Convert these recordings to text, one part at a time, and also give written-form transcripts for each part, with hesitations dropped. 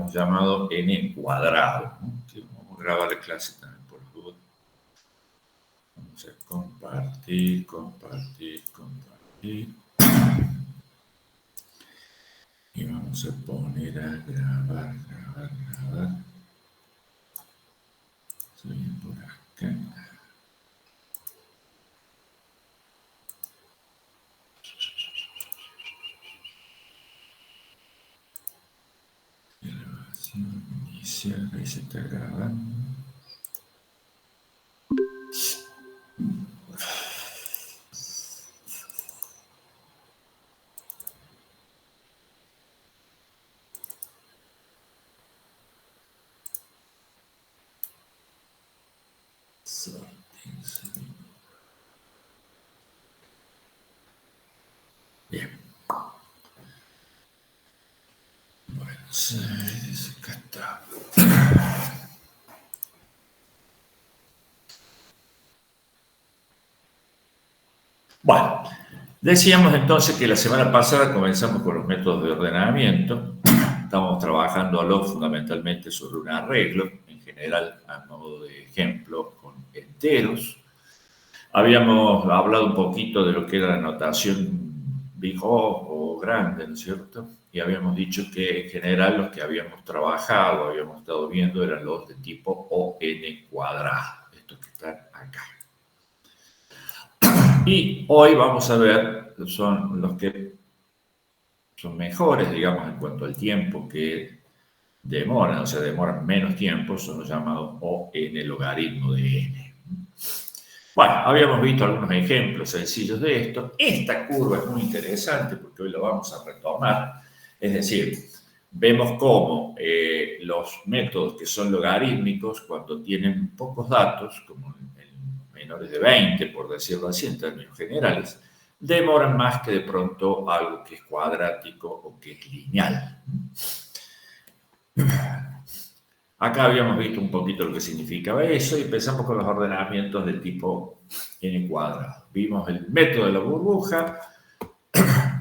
habíamos llamado n cuadrado, ¿no? Vamos a grabar la clase también por favor. Vamos a compartir. Y vamos a poner a grabar. Estoy por acá. Grabación inicial, ahí se está grabando. Bien. Bueno, acá está. Bueno, decíamos entonces que la semana pasada comenzamos con los métodos de ordenamiento. Estamos trabajando fundamentalmente sobre un arreglo, en general a modo de ejemplo, con enteros. Habíamos hablado un poquito de lo que era la notación big O grande, ¿no es cierto? Y habíamos dicho que en general los que habíamos trabajado, habíamos estado viendo, eran los de tipo ON cuadrado, estos que están acá. Y hoy vamos a ver, son los que son mejores, digamos, en cuanto al tiempo que demoran, o sea, demoran menos tiempo, son los llamados ON logaritmo de n. Bueno, habíamos visto algunos ejemplos sencillos de esto. Esta curva es muy interesante porque hoy la vamos a retomar. Es decir, vemos cómo los métodos que son logarítmicos, cuando tienen pocos datos, como menores de 20, por decirlo así, en términos generales, demoran más que de pronto algo que es cuadrático o que es lineal. Acá habíamos visto un poquito lo que significaba eso y empezamos con los ordenamientos del tipo n cuadrado. Vimos el método de la burbuja,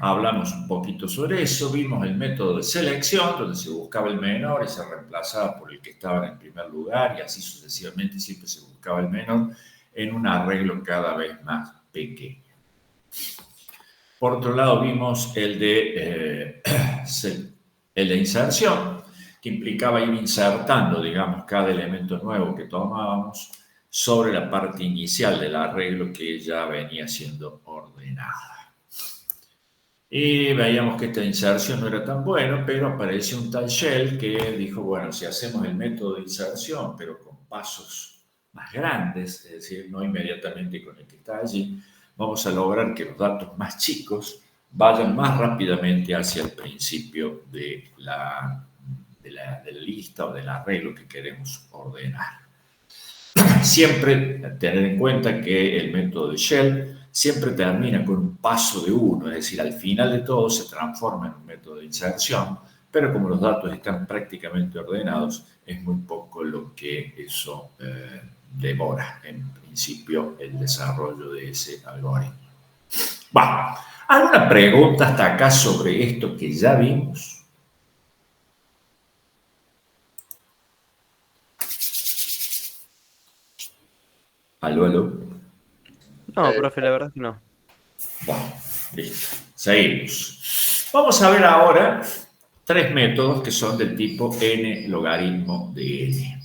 hablamos un poquito sobre eso, vimos el método de selección, donde se buscaba el menor y se reemplazaba por el que estaba en el primer lugar y así sucesivamente, siempre se buscaba el menor en un arreglo cada vez más pequeño. Por otro lado, vimos el de inserción, que implicaba ir insertando, digamos, cada elemento nuevo que tomábamos sobre la parte inicial del arreglo que ya venía siendo ordenada. Y veíamos que esta inserción no era tan buena, pero apareció un tal Shell que dijo, bueno, si hacemos el método de inserción, pero con pasos más grandes, es decir, no inmediatamente con el que está allí, vamos a lograr que los datos más chicos vayan más rápidamente hacia el principio de la lista o del arreglo que queremos ordenar. Siempre tener en cuenta que el método de Shell siempre termina con un paso de 1, es decir, al final de todo se transforma en un método de inserción, pero como los datos están prácticamente ordenados, es muy poco lo que eso demora, en principio, el desarrollo de ese algoritmo. Bueno, ¿alguna pregunta hasta acá sobre esto que ya vimos? ¿Aló? No, profe, la verdad es que no. Bueno, listo. Seguimos. Vamos a ver ahora 3 métodos que son del tipo n logaritmo de n.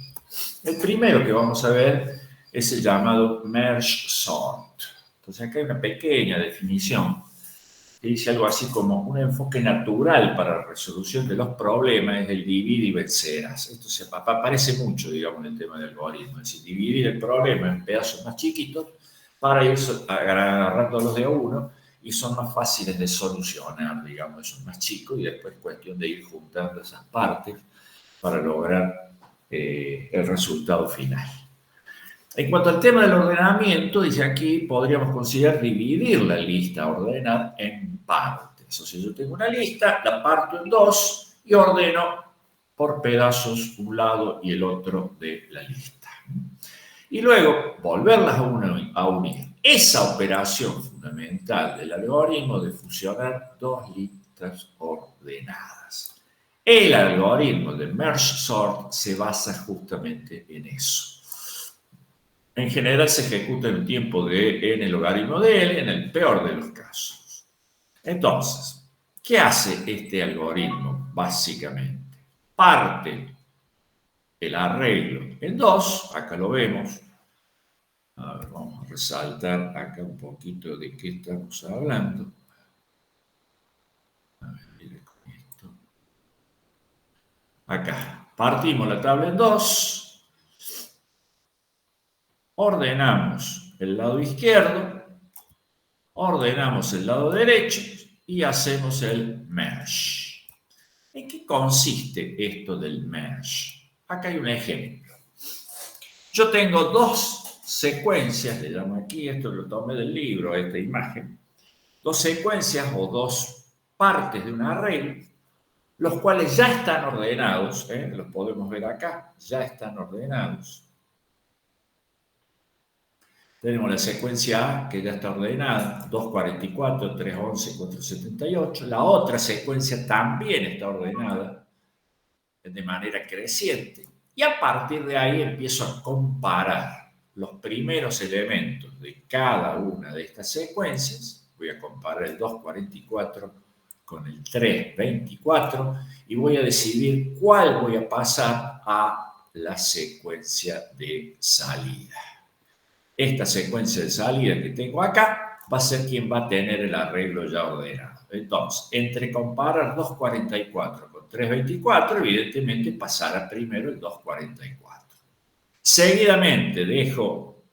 El primero que vamos a ver es el llamado merge sort. Entonces acá hay una pequeña definición que dice algo así como un enfoque natural para la resolución de los problemas es el divide y vencerás. Esto se aparece mucho, digamos, en el tema del algoritmo. Es decir, dividir el problema en pedazos más chiquitos para ir agarrándolos de a uno y son más fáciles de solucionar, digamos, son más chicos y después es cuestión de ir juntando esas partes para lograr el resultado final. En cuanto al tema del ordenamiento, dice aquí, podríamos considerar dividir la lista a ordenar en partes. O sea, yo tengo una lista, la parto en 2 y ordeno por pedazos un lado y el otro de la lista. Y luego, volverlas a unir. Esa operación fundamental del algoritmo de fusionar 2 listas ordenadas. El algoritmo de merge sort se basa justamente en eso. En general se ejecuta en un tiempo de n logaritmo de L, en el peor de los casos. Entonces, ¿qué hace este algoritmo? Básicamente, parte el arreglo en 2, acá lo vemos. A ver, vamos a resaltar acá un poquito de qué estamos hablando. A ver, mire con esto. Acá, partimos la tabla en 2, ordenamos el lado izquierdo, ordenamos el lado derecho y hacemos el merge. ¿En qué consiste esto del merge? Acá hay un ejemplo. Yo tengo dos secuencias, le llamo aquí, esto lo tomé del libro, esta imagen, dos secuencias o dos partes de un arreglo, los cuales ya están ordenados, los podemos ver acá, ya están ordenados. Tenemos la secuencia A, que ya está ordenada, 244, 311, 478. La otra secuencia también está ordenada de manera creciente. Y a partir de ahí empiezo a comparar los primeros elementos de cada una de estas secuencias. Voy a comparar el 244 con el 324 y voy a decidir cuál voy a pasar a la secuencia de salida. Esta secuencia de salida que tengo acá va a ser quien va a tener el arreglo ya ordenado. Entonces, entre comparar 244 con 324, evidentemente pasará primero el 244. Seguidamente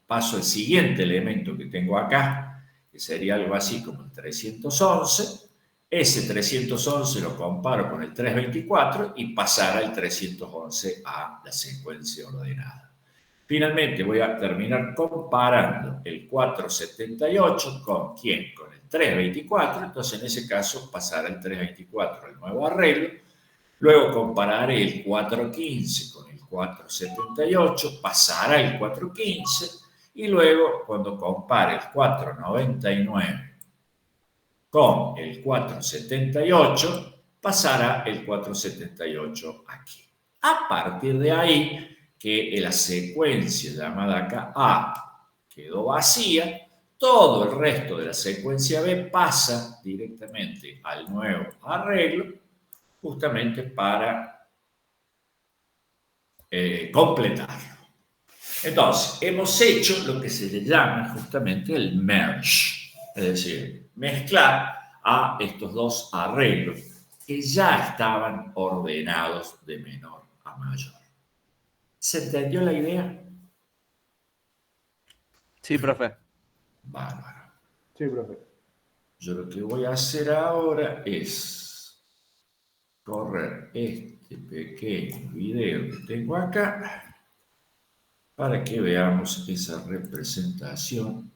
paso al siguiente elemento que tengo acá, que sería algo así como el 311. Ese 311 lo comparo con el 324 y pasará el 311 a la secuencia ordenada. Finalmente voy a terminar comparando el 478 con ¿quién? Con el 324, entonces en ese caso pasará el 324 al nuevo arreglo, luego compararé el 415 con el 478, pasará el 415 y luego cuando compare el 499 con el 478, pasará el 478 aquí. A partir de ahí, que la secuencia llamada acá A quedó vacía, todo el resto de la secuencia B pasa directamente al nuevo arreglo, justamente para completarlo. Entonces, hemos hecho lo que se le llama justamente el merge, es decir, mezclar a estos dos arreglos que ya estaban ordenados de menor a mayor. ¿Se entendió la idea? Sí, profe. Bárbaro. Sí, profe. Yo lo que voy a hacer ahora es correr este pequeño video que tengo acá para que veamos esa representación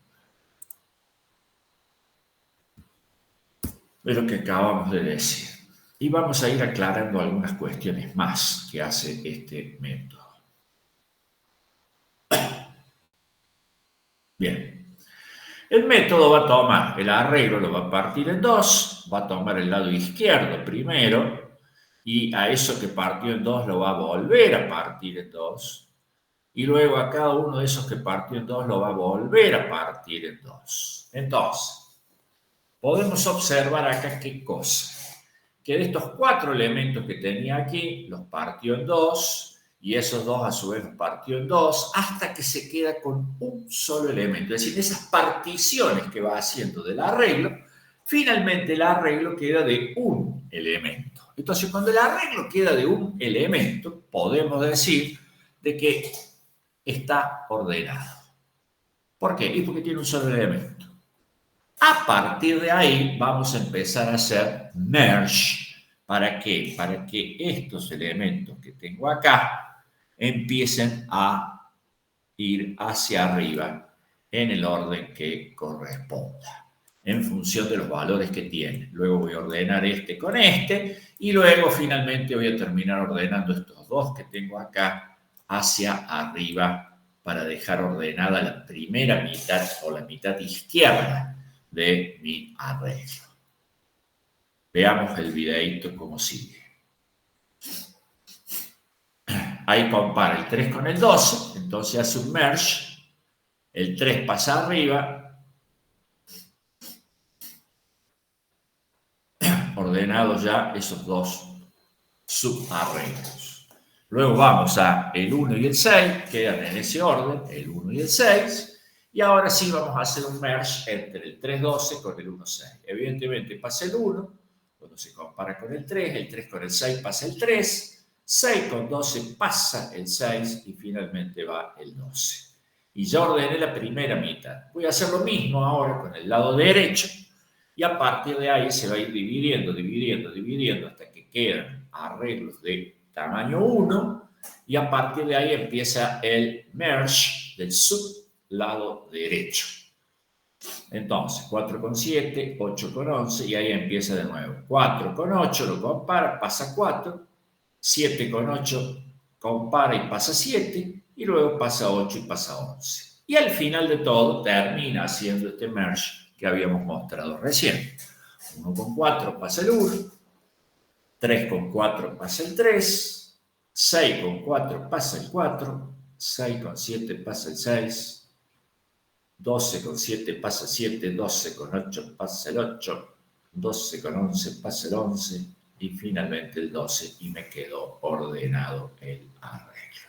de lo que acabamos de decir. Y vamos a ir aclarando algunas cuestiones más que hace este método. Bien. El método va a tomar el arreglo, lo va a partir en dos, va a tomar el lado izquierdo primero y a eso que partió en dos lo va a volver a partir en dos y luego a cada uno de esos que partió en dos lo va a volver a partir en dos. Entonces, podemos observar acá qué cosa. Que de estos cuatro elementos que tenía aquí, los partió en dos, y esos dos a su vez los partió en dos, hasta que se queda con un solo elemento. Es decir, esas particiones que va haciendo del arreglo, finalmente el arreglo queda de un elemento. Entonces, cuando el arreglo queda de un elemento, podemos decir de que está ordenado. ¿Por qué? Y porque tiene un solo elemento. A partir de ahí vamos a empezar a hacer merge. ¿Para qué? Para que estos elementos que tengo acá empiecen a ir hacia arriba en el orden que corresponda, en función de los valores que tienen. Luego voy a ordenar este con este y luego finalmente voy a terminar ordenando estos dos que tengo acá hacia arriba para dejar ordenada la primera mitad o la mitad izquierda de mi arreglo. Veamos el videíto como sigue. Ahí compara el 3 con el 12, entonces hace un merge, el 3 pasa arriba, ordenados ya esos dos subarreglos. Luego vamos a el 1 y el 6, quedan en ese orden, el 1 y el 6, y ahora sí vamos a hacer un merge entre el 3,12 con el 1,6. Evidentemente pasa el 1, cuando se compara con el 3 con el 6 pasa el 3, 6 con 12 pasa el 6 y finalmente va el 12. Y ya ordené la primera mitad. Voy a hacer lo mismo ahora con el lado derecho y a partir de ahí se va a ir dividiendo hasta que quedan arreglos de tamaño 1 y a partir de ahí empieza el merge del sublado derecho. Entonces, 4 con 7, 8 con 11 y ahí empieza de nuevo. 4 con 8 lo compara, pasa 4. 7 con 8 compara y pasa 7, y luego pasa 8 y pasa 11. Y al final de todo termina haciendo este merge que habíamos mostrado recién. 1 con 4 pasa el 1, 3 con 4 pasa el 3, 6 con 4 pasa el 4, 6 con 7 pasa el 6, 12 con 7 pasa el 7, 12 con 8 pasa el 8, 12 con 11 pasa el 11, y finalmente el 12 y me quedó ordenado el arreglo.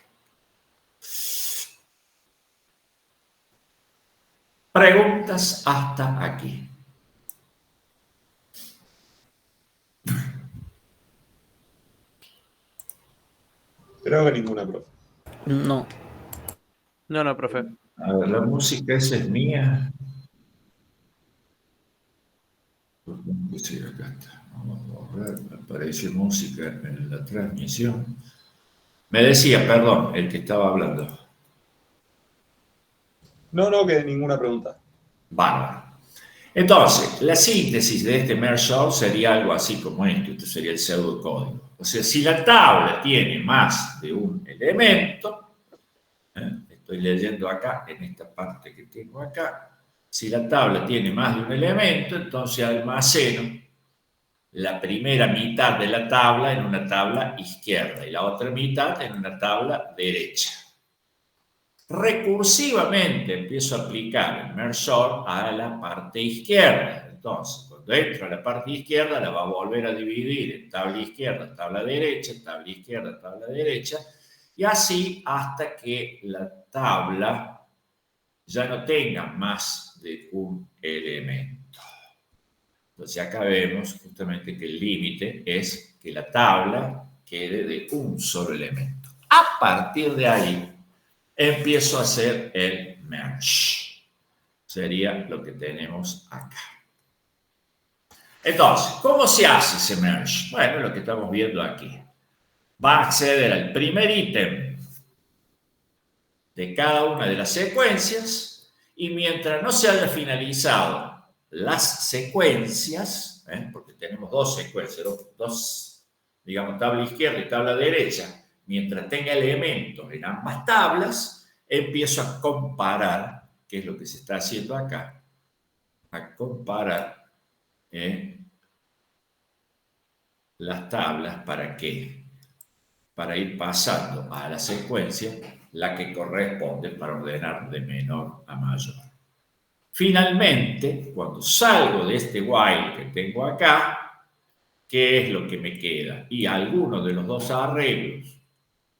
Preguntas hasta aquí. Creo que ninguna, profe. No. No, profe. A ver, la música esa es mía. Sí, acá está. Vamos a borrar. Aparece música en la transmisión. Me decía, perdón, el que estaba hablando. No, que ninguna pregunta. Bárbaro. Entonces, la síntesis de este merge sort sería algo así como esto. Esto sería el pseudocódigo. O sea, si la tabla tiene más de un elemento, estoy leyendo acá, en esta parte que tengo acá, si la tabla tiene más de un elemento, entonces almaceno la primera mitad de la tabla en una tabla izquierda y la otra mitad en una tabla derecha. Recursivamente empiezo a aplicar el merge sort a la parte izquierda. Entonces, cuando entro a la parte izquierda, la va a volver a dividir en tabla izquierda, tabla derecha, tabla izquierda, tabla derecha, y así hasta que la tabla ya no tenga más de un elemento. Entonces acá vemos justamente que el límite es que la tabla quede de un solo elemento. A partir de ahí empiezo a hacer el merge. Sería lo que tenemos acá. Entonces, ¿cómo se hace ese merge? Bueno, lo que estamos viendo aquí. Va a acceder al primer ítem de cada una de las secuencias y mientras no se haya finalizado las secuencias, porque tenemos dos secuencias, dos, digamos, tabla izquierda y tabla derecha, mientras tenga elementos en ambas tablas, empiezo a comparar, que es lo que se está haciendo acá, a comparar las tablas. ¿Para qué? Para ir pasando a la secuencia la que corresponde para ordenar de menor a mayor. Finalmente, cuando salgo de este while que tengo acá, ¿qué es lo que me queda? Y alguno de los dos arreglos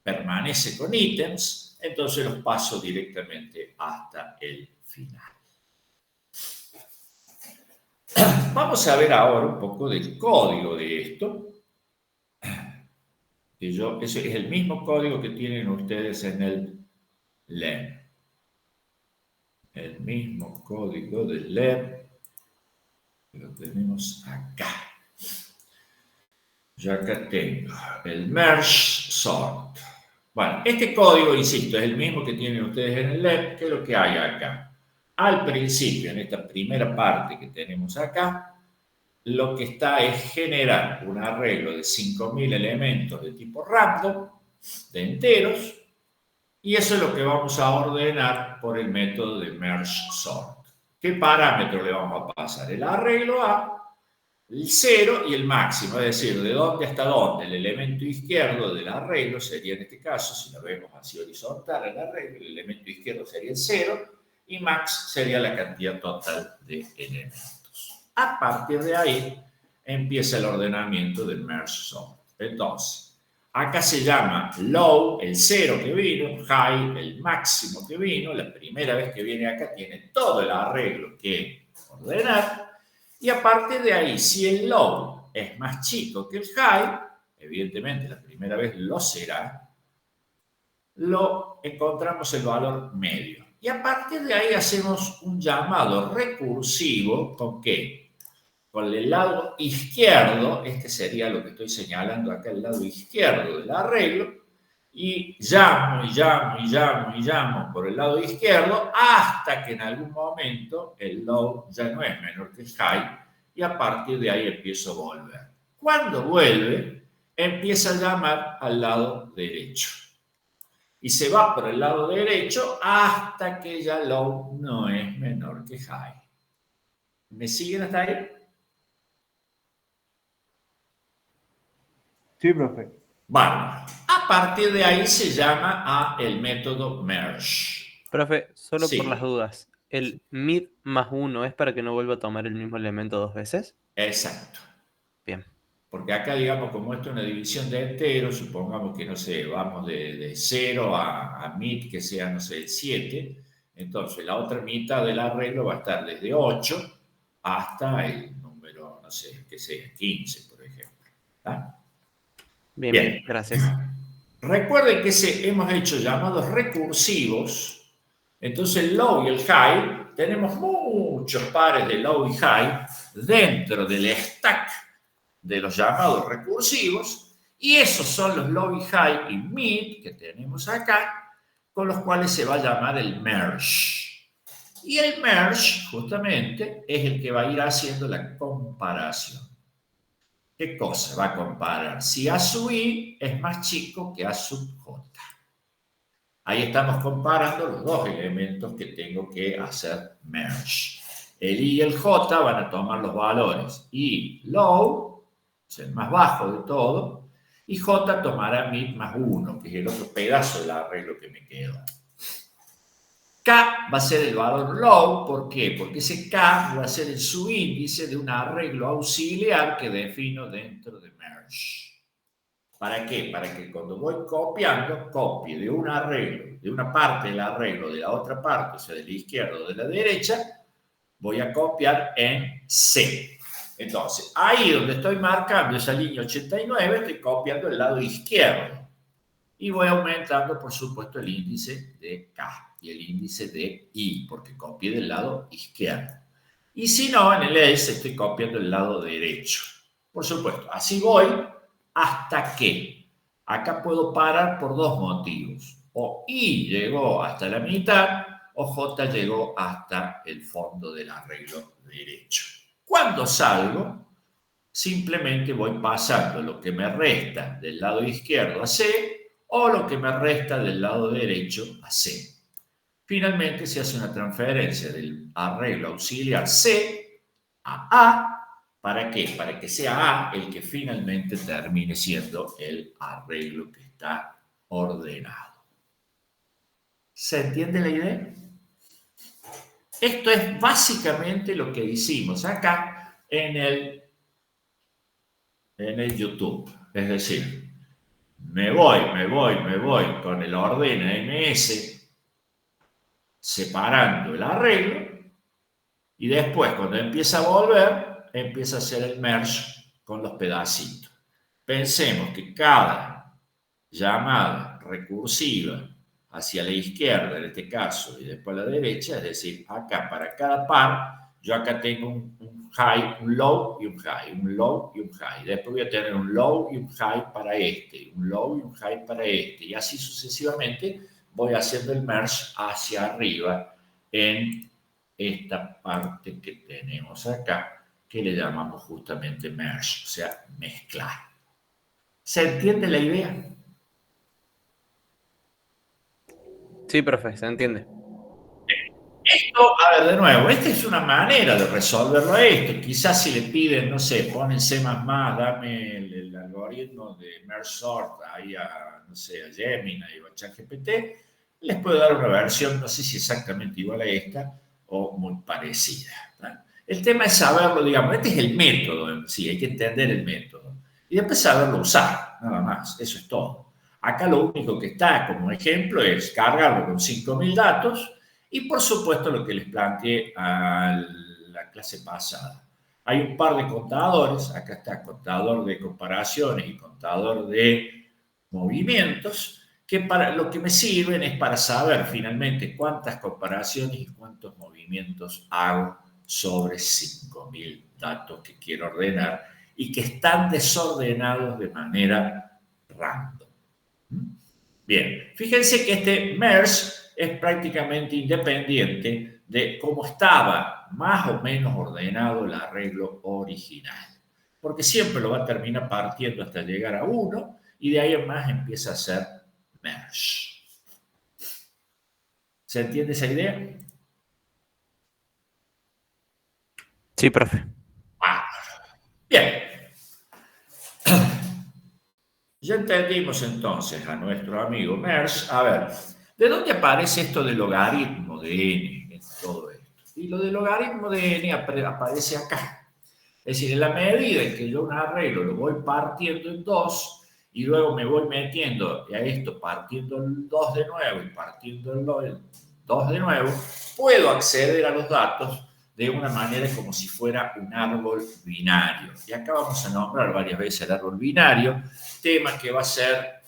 permanece con ítems, entonces los paso directamente hasta el final. Vamos a ver ahora un poco del código de esto. Ese es el mismo código que tienen ustedes en el LEM. El mismo código del LEM lo tenemos acá. Yo acá tengo el merge sort. Bueno, este código, insisto, es el mismo que tienen ustedes en el LEM, que es lo que hay acá. Al principio, en esta primera parte que tenemos acá, lo que está es generar un arreglo de 5.000 elementos de tipo random, de enteros, y eso es lo que vamos a ordenar por el método de merge sort. ¿Qué parámetro le vamos a pasar? El arreglo A el 0 y el máximo, es decir, de dónde hasta dónde el elemento izquierdo del arreglo sería en este caso, si lo vemos así horizontal el arreglo, el elemento izquierdo sería el 0 y max sería la cantidad total de elementos. A partir de ahí empieza el ordenamiento del merge sort. Entonces, acá se llama low, el 0 que vino, high, el máximo que vino, la primera vez que viene acá tiene todo el arreglo que ordenar. Y a partir de ahí, si el low es más chico que el high, evidentemente la primera vez lo será, lo encontramos el valor medio. Y a partir de ahí hacemos un llamado recursivo, ¿con qué? Con el lado izquierdo, este sería lo que estoy señalando acá, el lado izquierdo del arreglo, y llamo, y llamo, y llamo, y llamo por el lado izquierdo hasta que en algún momento el low ya no es menor que el high y a partir de ahí empiezo a volver. Cuando vuelve, empieza a llamar al lado derecho y se va por el lado derecho hasta que ya low no es menor que high. ¿Me siguen hasta ahí? Sí, profe. Bueno, a partir de ahí se llama a el método merge. Profe, solo por las Sí, dudas. ¿El mid más 1 es para que no vuelva a tomar el mismo elemento dos veces? exacto. Bien. Porque acá, digamos, como esto es una división de enteros, supongamos que, no sé, vamos de 0 a mid, que sea, no sé, el 7, entonces la otra mitad del arreglo va a estar desde 8 hasta el número, no sé, que sea 15, por ejemplo. ¿Tá? Bien, Bien. bien. Gracias. Recuerden que hemos hecho llamados recursivos, entonces el low y el high, tenemos muchos pares de low y high dentro del stack de los llamados recursivos, y esos son los low y high y mid que tenemos acá, con los cuales se va a llamar el merge. Y el merge, justamente, es el que va a ir haciendo la comparación. ¿Qué cosa va a comparar? Si A sub I es más chico que A sub J. Ahí estamos comparando los dos elementos que tengo que hacer merge. El I y el J van a tomar los valores I low, es el más bajo de todo, y J tomará mid más 1, que es el otro pedazo del arreglo que me queda. K va a ser el valor low, ¿por qué? Porque ese K va a ser el subíndice de un arreglo auxiliar que defino dentro de merge. ¿Para qué? Para que cuando voy copiando, copie de un arreglo, de una parte del arreglo, de la otra parte, o sea, de la izquierda o de la derecha, voy a copiar en C. Entonces, ahí donde estoy marcando esa línea 89, estoy copiando el lado izquierdo. Y voy aumentando, por supuesto, el índice de K y el índice de I, porque copié del lado izquierdo. Y si no, en el S estoy copiando el lado derecho. Por supuesto, así voy hasta que acá puedo parar por dos motivos. O I llegó hasta la mitad o J llegó hasta el fondo del arreglo derecho. Cuando salgo, simplemente voy pasando lo que me resta del lado izquierdo a C o lo que me resta del lado derecho a C. Finalmente se hace una transferencia del arreglo auxiliar C a A. ¿Para qué? Para que sea A el que finalmente termine siendo el arreglo que está ordenado. ¿Se entiende la idea? Esto es básicamente lo que hicimos acá en el YouTube. Es decir, me voy con el ordena MS separando el arreglo y después cuando empieza a volver, empieza a hacer el merge con los pedacitos. Pensemos que cada llamada recursiva hacia la izquierda, en este caso, y después a la derecha, es decir, acá para cada par, yo acá tengo un high, un low y un high, un low y un high. Después voy a tener un low y un high para este, un low y un high para este, y así sucesivamente voy haciendo el merge hacia arriba en esta parte que tenemos acá, que le llamamos justamente merge, o sea, mezclar. ¿Se entiende la idea? Sí, profe, se entiende. Esto A ver, de nuevo, esta es una manera de resolverlo a esto. Quizás si le piden, no sé, ponen C++, dame el algoritmo de merge sort ahí a, no sé, a Gemini o a ChatGPT, les puedo dar una versión, no sé si exactamente igual a esta o muy parecida, ¿no? El tema es saberlo, digamos, este es el método en sí, hay que entender el método. Y después saberlo usar, nada más, eso es todo. Acá lo único que está como ejemplo es cargarlo con 5.000 datos y por supuesto lo que les planteé a la clase pasada. Hay un par de contadores, acá está contador de comparaciones y contador de movimientos, que para lo que me sirven es para saber finalmente cuántas comparaciones y cuántos movimientos hago sobre 5.000 datos que quiero ordenar y que están desordenados de manera random. Bien, fíjense que este merge es prácticamente independiente de cómo estaba más o menos ordenado el arreglo original, porque siempre lo va a terminar partiendo hasta llegar a 1 y de ahí en más empieza a ser merge. ¿Se entiende esa idea? Sí, profe. Ah, bien. Ya entendimos entonces a nuestro amigo Merge. A ver, ¿de dónde aparece esto del logaritmo de n en todo esto? Y lo del logaritmo de n aparece acá. Es decir, en la medida en que yo un arreglo lo voy partiendo en 2 y luego me voy metiendo a esto partiendo el 2 de nuevo y partiendo el 2 de nuevo, puedo acceder a los datos de una manera como si fuera un árbol binario. Y acá vamos a nombrar varias veces el árbol binario, tema que va a ser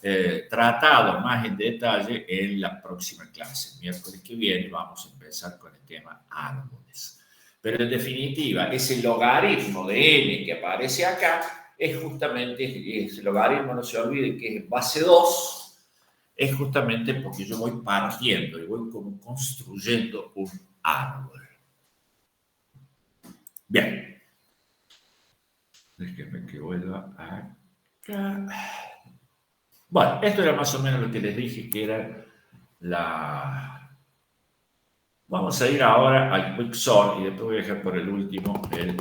tratado más en detalle en la próxima clase. El miércoles que viene vamos a empezar con el tema árboles. Pero en definitiva, ese logaritmo de n que aparece acá es justamente, ese logaritmo no se olviden que es base 2, es justamente porque yo voy partiendo y voy como construyendo un árbol. Bien. Déjenme que vuelva acá. Bueno, esto era más o menos lo que les dije que era la... Vamos a ir ahora al quicksort y después voy a dejar por el último el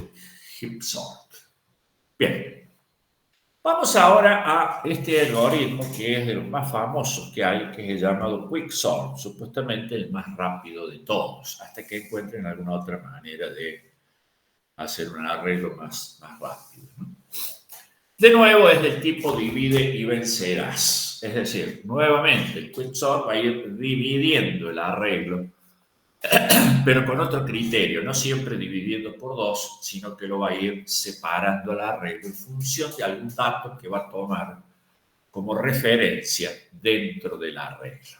heapsort. Bien. Vamos ahora a este algoritmo que es de los más famosos que hay, que es el llamado quicksort, supuestamente el más rápido de todos, hasta que encuentren alguna otra manera de hacer un arreglo más rápido, ¿no? De nuevo es del tipo divide y vencerás. Es decir, nuevamente el quicksort va a ir dividiendo el arreglo, pero con otro criterio, no siempre dividiendo por 2, sino que lo va a ir separando el arreglo en función de algún dato que va a tomar como referencia dentro del arreglo.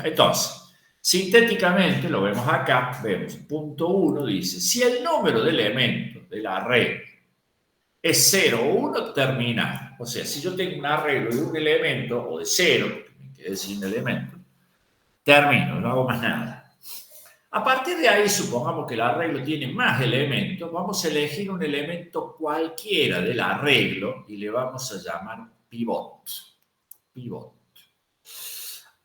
Entonces, sintéticamente, lo vemos acá, vemos, punto 1 dice, si el número de elementos del arreglo es 0 o 1, termina. O sea, si yo tengo un arreglo de un elemento o de 0, que me quedé sin elemento, termino, no hago más nada. A partir de ahí, supongamos que el arreglo tiene más elementos, vamos a elegir un elemento cualquiera del arreglo y le vamos a llamar pivot. Pivot.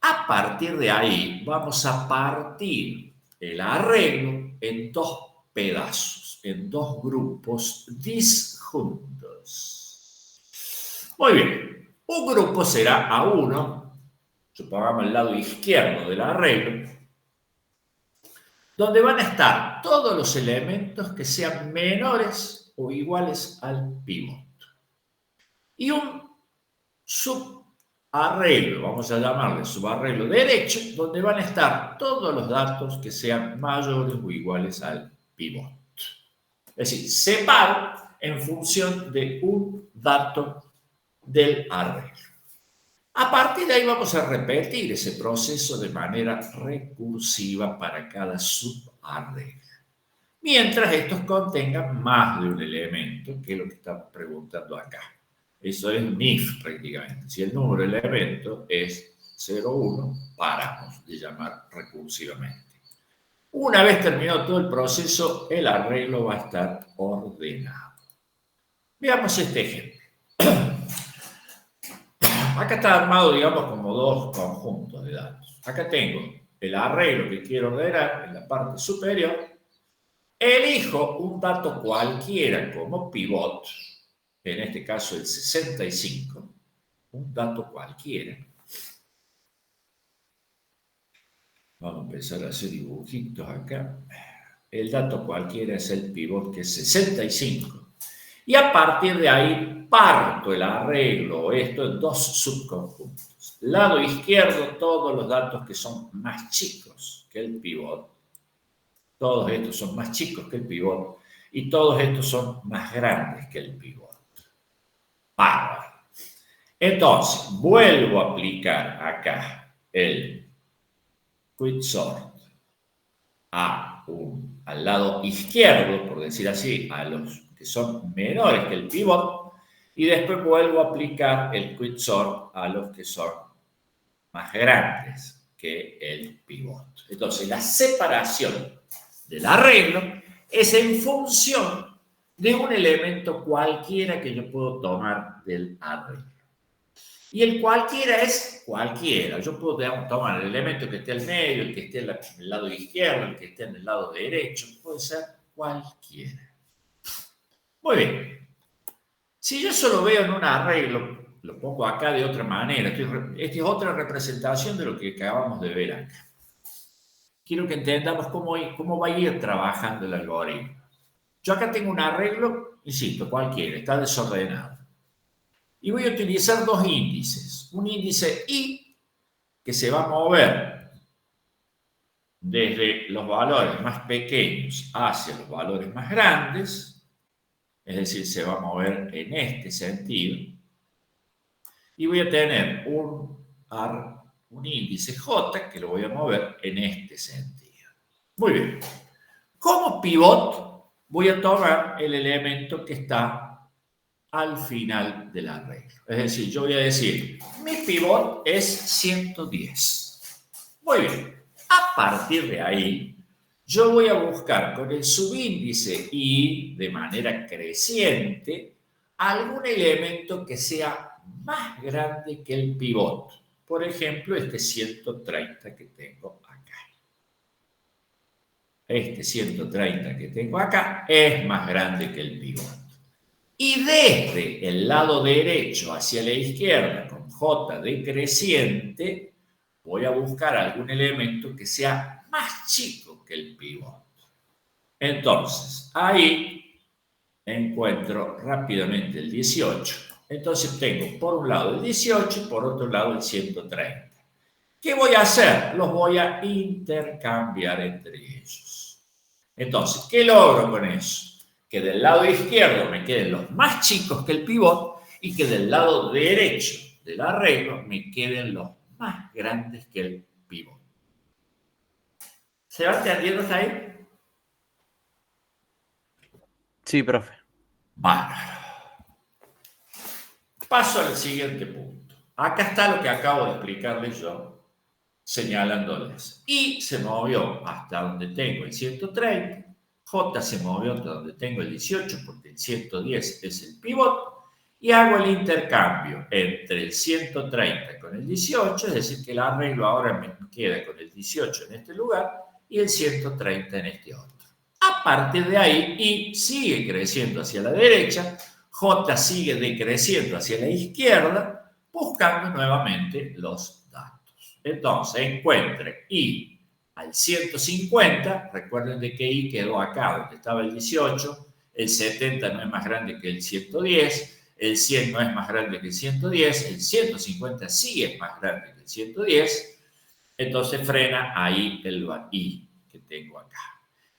A partir de ahí, vamos a partir el arreglo en dos pedazos, en dos grupos disjuntos. Muy bien, un grupo será A1, supongamos el lado izquierdo del arreglo, donde van a estar todos los elementos que sean menores o iguales al pivot. Y un subarreglo, vamos a llamarle subarreglo derecho, donde van a estar todos los datos que sean mayores o iguales al pivot. Es decir, separo en función de un dato del arreglo. A partir de ahí vamos a repetir ese proceso de manera recursiva para cada subarreglo, mientras estos contengan más de un elemento, que es lo que estamos preguntando acá. Eso es un if prácticamente. Si el número de elementos es 0, 1, paramos de llamar recursivamente. Una vez terminado todo el proceso, el arreglo va a estar ordenado. Veamos este ejemplo. Acá está armado, digamos, como dos conjuntos de datos. Acá tengo el arreglo que quiero ordenar en la parte superior, elijo un dato cualquiera como pivot, en este caso el 65, un dato cualquiera. Vamos a empezar a hacer dibujitos acá. El dato cualquiera es el pivot, que es 65. Y a partir de ahí parto el arreglo, esto en dos subconjuntos. Lado izquierdo, todos los datos que son más chicos que el pivot. Todos estos son más chicos que el pivot. Y todos estos son más grandes que el pivot. Bárbaro. Entonces, vuelvo a aplicar acá el quicksort al lado izquierdo, por decir así, a los que son menores que el pivot, y después vuelvo a aplicar el quicksort a los que son más grandes que el pivot. Entonces, la separación del arreglo es en función de un elemento cualquiera que yo puedo tomar del arreglo. Y el cualquiera es cualquiera. Yo puedo tomar el elemento que esté al medio, el que esté en el lado izquierdo, el que esté en el lado derecho. Puede ser cualquiera. Muy bien. Si yo solo veo en un arreglo, lo pongo acá de otra manera. Esta es otra representación de lo que acabamos de ver acá. Quiero que entendamos cómo va a ir trabajando el algoritmo. Yo acá tengo un arreglo, insisto, cualquiera, está desordenado. Y voy a utilizar dos índices. Un índice I, que se va a mover desde los valores más pequeños hacia los valores más grandes, es decir, se va a mover en este sentido. Y voy a tener un índice J que lo voy a mover en este sentido. Muy bien. Como pivot, voy a tomar el elemento que está al final del arreglo. Es decir, yo voy a decir, mi pivot es 110. Muy bien. A partir de ahí, yo voy a buscar con el subíndice I, de manera creciente, algún elemento que sea más grande que el pivot. Por ejemplo, este 130 que tengo acá. Este 130 que tengo acá es más grande que el pivot. Y desde el lado derecho hacia la izquierda, con J decreciente, voy a buscar algún elemento que sea más chico que el pivot. Entonces, ahí encuentro rápidamente el 18. Entonces tengo por un lado el 18 y por otro lado el 130. ¿Qué voy a hacer? Los voy a intercambiar entre ellos. Entonces, ¿qué logro con eso? Que del lado izquierdo me queden los más chicos que el pivot y que del lado derecho del arreglo me queden los más grandes que el pivot. ¿Se va entendiendo hasta ahí? Sí, profe. Bárbaro. Paso al siguiente punto. Acá está lo que acabo de explicarles yo, señalándoles. Y se movió hasta donde tengo el 130. J se movió hasta donde tengo el 18 porque el 110 es el pivot y hago el intercambio entre el 130 con el 18, es decir, que el arreglo ahora me queda con el 18 en este lugar y el 130 en este otro. A partir de ahí, I sigue creciendo hacia la derecha, J sigue decreciendo hacia la izquierda, buscando nuevamente los datos. Entonces, encuentre I al 150, recuerden de que I quedó acá donde estaba el 18, el 70 no es más grande que el 110, el 100 no es más grande que el 110, el 150 sí es más grande que el 110, entonces frena ahí el I que tengo acá.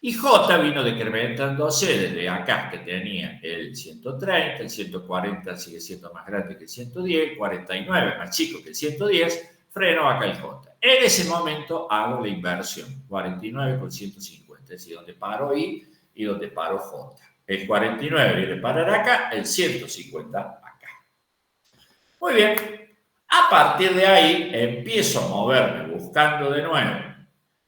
Y J vino decrementándose desde acá, que tenía el 130, el 140 sigue siendo más grande que el 110, el 49 más chico que el 110, freno acá el J. En ese momento hago la inversión, 49 con 150, es decir, donde paro I y donde paro J. El 49 viene a parar acá, el 150 acá. Muy bien, a partir de ahí empiezo a moverme buscando de nuevo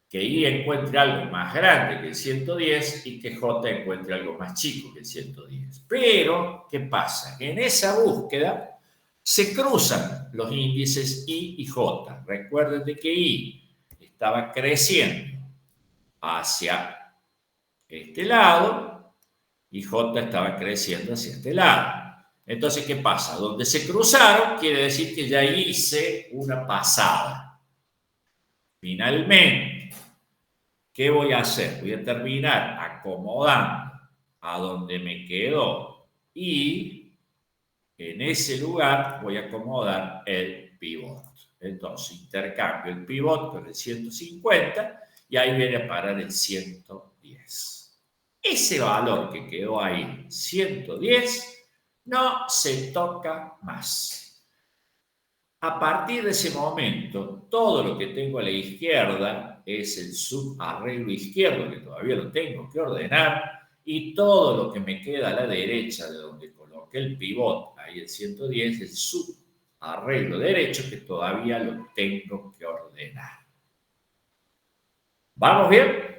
que I encuentre algo más grande que el 110 y que J encuentre algo más chico que el 110. Pero, ¿qué pasa? En esa búsqueda se cruzan los índices I y J. Recuerden de que I estaba creciendo hacia este lado y J estaba creciendo hacia este lado. Entonces, ¿qué pasa? Donde se cruzaron quiere decir que ya hice una pasada. Finalmente, ¿qué voy a hacer? Voy a terminar acomodando a donde me quedó y en ese lugar voy a acomodar el pivot. Entonces, intercambio el pivot con el 150 y ahí viene a parar el 110. Ese valor que quedó ahí, 110, no se toca más. A partir de ese momento, todo lo que tengo a la izquierda es el subarreglo izquierdo, que todavía lo tengo que ordenar, y todo lo que me queda a la derecha, de donde coloqué el pivot, ahí el 110, el subarreglo derecho, que todavía lo tengo que ordenar. ¿Vamos bien?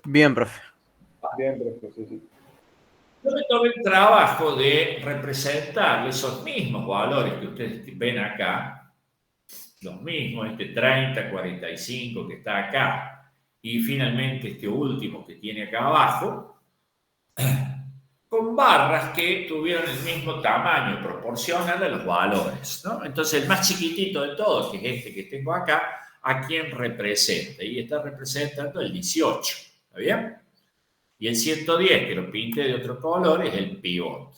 Bien, profe. Bien, profe, sí. Yo me tomé el trabajo de representar esos mismos valores que ustedes ven acá, los mismos, este 30, 45 que está acá, y finalmente este último que tiene acá abajo, con barras que tuvieron el mismo tamaño proporcional de los valores, ¿no? Entonces el más chiquitito de todos, que es este que tengo acá, ¿a quién representa? Y está representando el 18, ¿está bien? Y el 110, que lo pinte de otro color, es el pivot.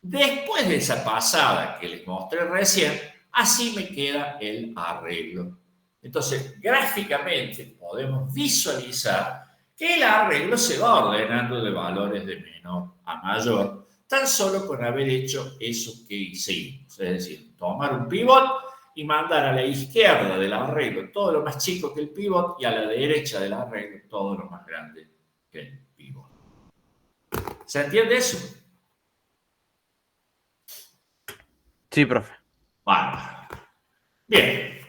Después de esa pasada que les mostré recién, así me queda el arreglo. Entonces, gráficamente podemos visualizar que el arreglo se va ordenando de valores de menor a mayor, tan solo con haber hecho eso que hicimos. Es decir, tomar un pivot y mandar a la izquierda del arreglo todo lo más chico que el pivot y a la derecha del arreglo todo lo más grande que el pivot. ¿Se entiende eso? Sí, profe. Bueno, bien.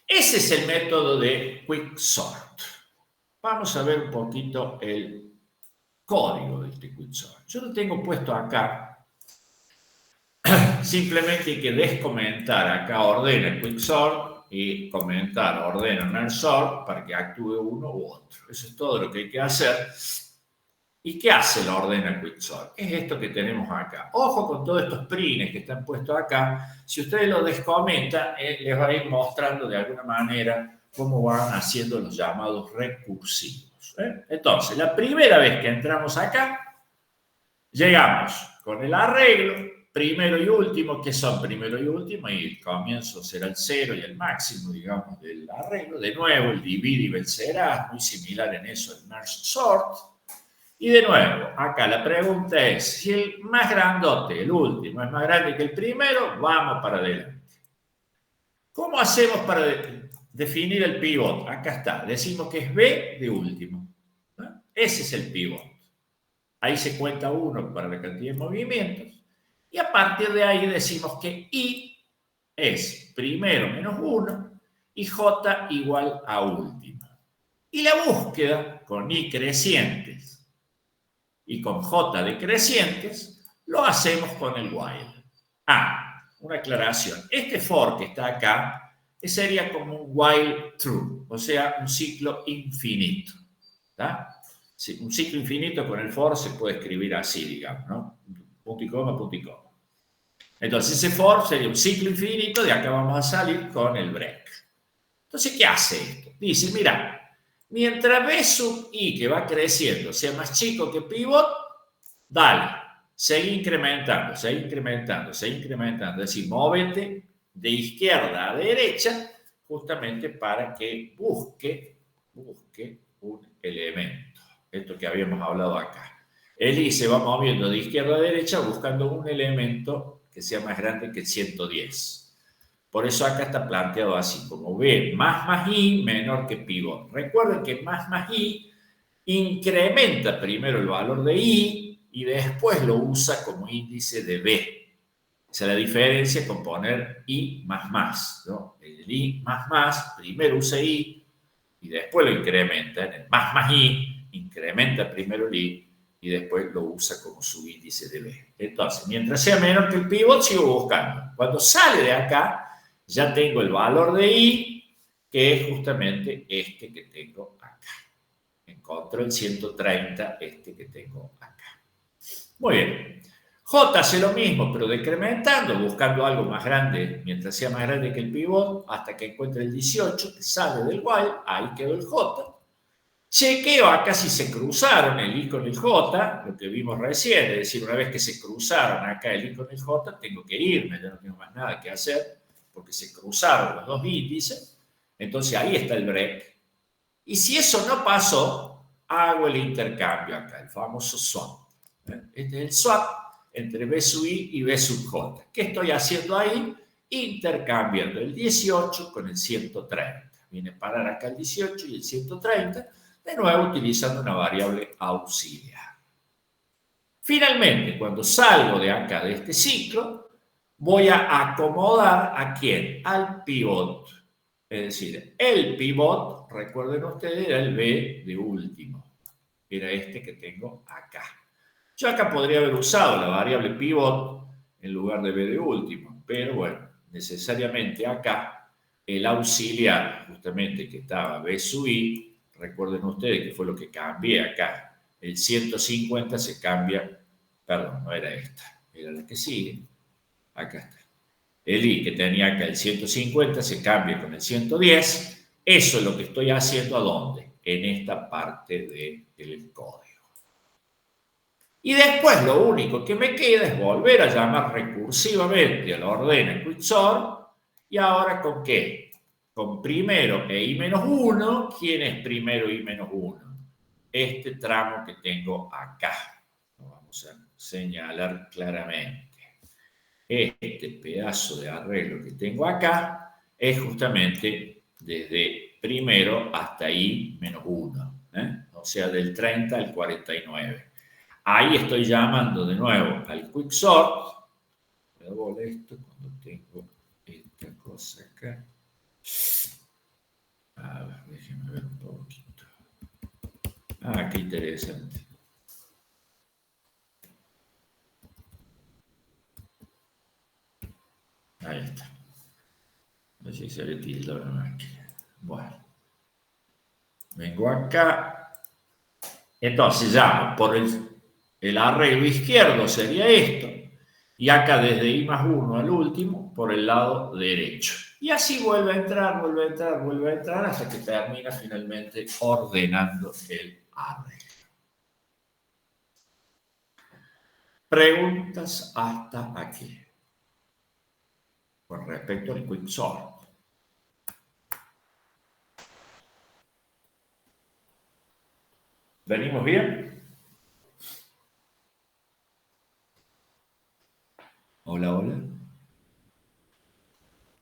Ese es el método de Quicksort. Vamos a ver un poquito el código de este Quicksort. Yo lo tengo puesto acá. Simplemente hay que descomentar acá ordena Quicksort y comentar ordena Mergesort para que actúe uno u otro. Eso es todo lo que hay que hacer. ¿Y qué hace la ordena Quicksort? Es esto que tenemos acá. Ojo con todos estos prines que están puestos acá. Si ustedes lo descomentan, les va a ir mostrando de alguna manera cómo van haciendo los llamados recursivos. Entonces, la primera vez que entramos acá, llegamos con el arreglo, primero y último, que son primero y último, y el comienzo será el 0 y el máximo, digamos, del arreglo. De nuevo, el divide y vencerá, muy similar en eso el Mergesort. Y de nuevo, acá la pregunta es, si el más grandote, el último, es más grande que el primero, vamos para adelante. ¿Cómo hacemos para definir el pivot? Acá está, decimos que es B de último. ¿No? Ese es el pivot. Ahí se cuenta 1 para la cantidad de movimientos. Y a partir de ahí decimos que I es primero menos 1 y J igual a último. Y la búsqueda con I crecientes y con J decrecientes, lo hacemos con el while. Una aclaración. Este for que está acá sería como un while true, o sea, un ciclo infinito. ¿Tá? Sí, un ciclo infinito con el for se puede escribir así, digamos, ¿no? Punto y coma, punto y coma. Entonces ese for sería un ciclo infinito, de acá vamos a salir con el break. Entonces, ¿qué hace esto? Dice, mira, mientras B sub I, que va creciendo, sea más chico que pivot, dale, sigue incrementando, sigue incrementando, sigue incrementando. Es decir, móvete de izquierda a derecha justamente para que busque un elemento. Esto que habíamos hablado acá. El I se va moviendo de izquierda a derecha buscando un elemento que sea más grande que 110. Por eso acá está planteado así, como B más I menor que pivot. Recuerden que más I incrementa primero el valor de I y después lo usa como índice de B. Esa es la diferencia con poner I más, ¿no? El I más, primero usa I y después lo incrementa. En el más I incrementa primero el I y después lo usa como su índice de B. Entonces, mientras sea menor que el pivot, sigo buscando. Cuando sale de acá, ya tengo el valor de I, que es justamente este que tengo acá. Encuentro el 130, este que tengo acá. Muy bien. J hace lo mismo, pero decrementando, buscando algo más grande, mientras sea más grande que el pivot, hasta que encuentre el 18, que sale del while, ahí quedó el J. Chequeo acá si se cruzaron el I con el J, lo que vimos recién, es decir, una vez que se cruzaron acá el I con el J, tengo que irme, ya no tengo más nada que hacer, porque se cruzaron los dos índices, entonces ahí está el break. Y si eso no pasó, hago el intercambio acá, el famoso swap. Este es el swap entre B sub I y B sub J. ¿Qué estoy haciendo ahí? Intercambiando el 18 con el 130. Viene a parar acá el 18 y el 130, de nuevo utilizando una variable auxiliar. Finalmente, cuando salgo de acá de este ciclo, voy a acomodar ¿a quién? Al pivot. Es decir, el pivot, recuerden ustedes, era el B de último. Era este que tengo acá. Yo acá podría haber usado la variable pivot en lugar de B de último, pero bueno, necesariamente acá el auxiliar, justamente que estaba B sub I, recuerden ustedes que fue lo que cambié acá. El 150 se cambia, perdón, no era esta, era la que sigue. Acá está. El I que tenía acá el 150 se cambia con el 110. Eso es lo que estoy haciendo ¿a dónde? En esta parte del código. Y después lo único que me queda es volver a llamar recursivamente a la ordena quicksort. ¿Y ahora con qué? Con primero e i-1. ¿Quién es primero i-1? Este tramo que tengo acá. Lo vamos a señalar claramente. Este pedazo de arreglo que tengo acá es justamente desde primero hasta i-1. O sea, del 30 al 49. Ahí estoy llamando de nuevo al quicksort. Hago esto cuando tengo esta cosa acá. A ver, déjenme ver un poquito. Ah, qué interesante. Ahí está. A ver si se le tilda la máquina. Bueno. Vengo acá. Entonces llamo por el arreglo izquierdo, sería esto. Y acá desde I+1 al último, por el lado derecho. Y así vuelve a entrar, vuelve a entrar, vuelve a entrar, hasta que termina finalmente ordenando el arreglo. Preguntas hasta aquí. Con respecto al quicksort. ¿Venimos bien? Hola, hola.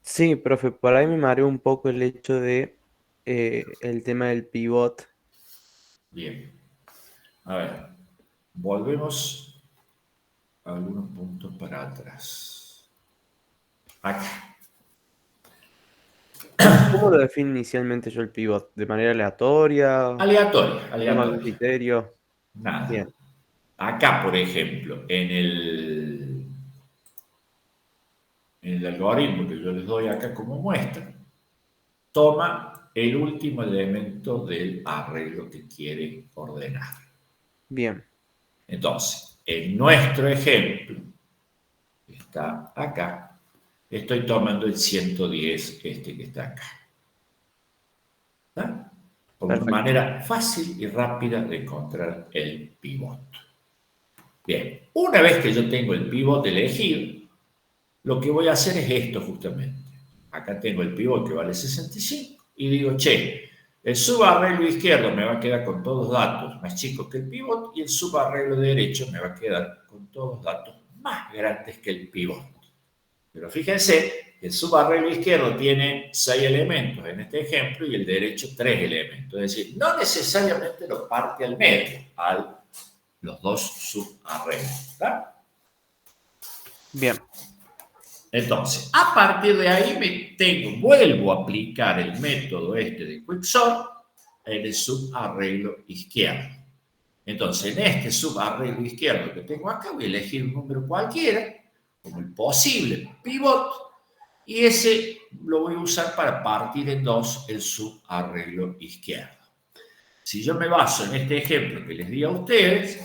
Sí, profe, por ahí me mareó un poco el hecho de el tema del pivot. Bien. A ver, volvemos a algunos puntos para atrás. Acá. ¿Cómo lo define inicialmente yo el pivot? ¿De manera aleatoria? Aleatorio, ¿Toma algún aleatorio. criterio? Nada. Bien, Acá, por ejemplo, en el algoritmo que yo les doy acá como muestra, toma el último elemento del arreglo que quiere ordenar. bien, Entonces, en nuestro ejemplo, que está acá, estoy tomando el 110, este que está acá. ¿Está? Como una perfecto. manera fácil y rápida de encontrar el pivot. Bien, una vez que yo tengo el pivot elegido, lo que voy a hacer es esto justamente. Acá tengo el pivot que vale 65 y digo, che, el subarreglo izquierdo me va a quedar con todos datos más chicos que el pivot y el subarreglo derecho me va a quedar con todos datos más grandes que el pivot. Pero fíjense, el subarreglo izquierdo tiene 6 elementos en este ejemplo y el derecho 3 elementos. Es decir, no necesariamente lo parte al medio, los dos subarreglos. ¿Está? Bien, Entonces, a partir de ahí vuelvo a aplicar el método este de quicksort en el subarreglo izquierdo. Entonces, en este subarreglo izquierdo que tengo acá, voy a elegir un número cualquiera, como el posible pivot, Y ese lo voy a usar para partir en dos el subarreglo izquierdo. Si yo me baso en este ejemplo que les di a ustedes,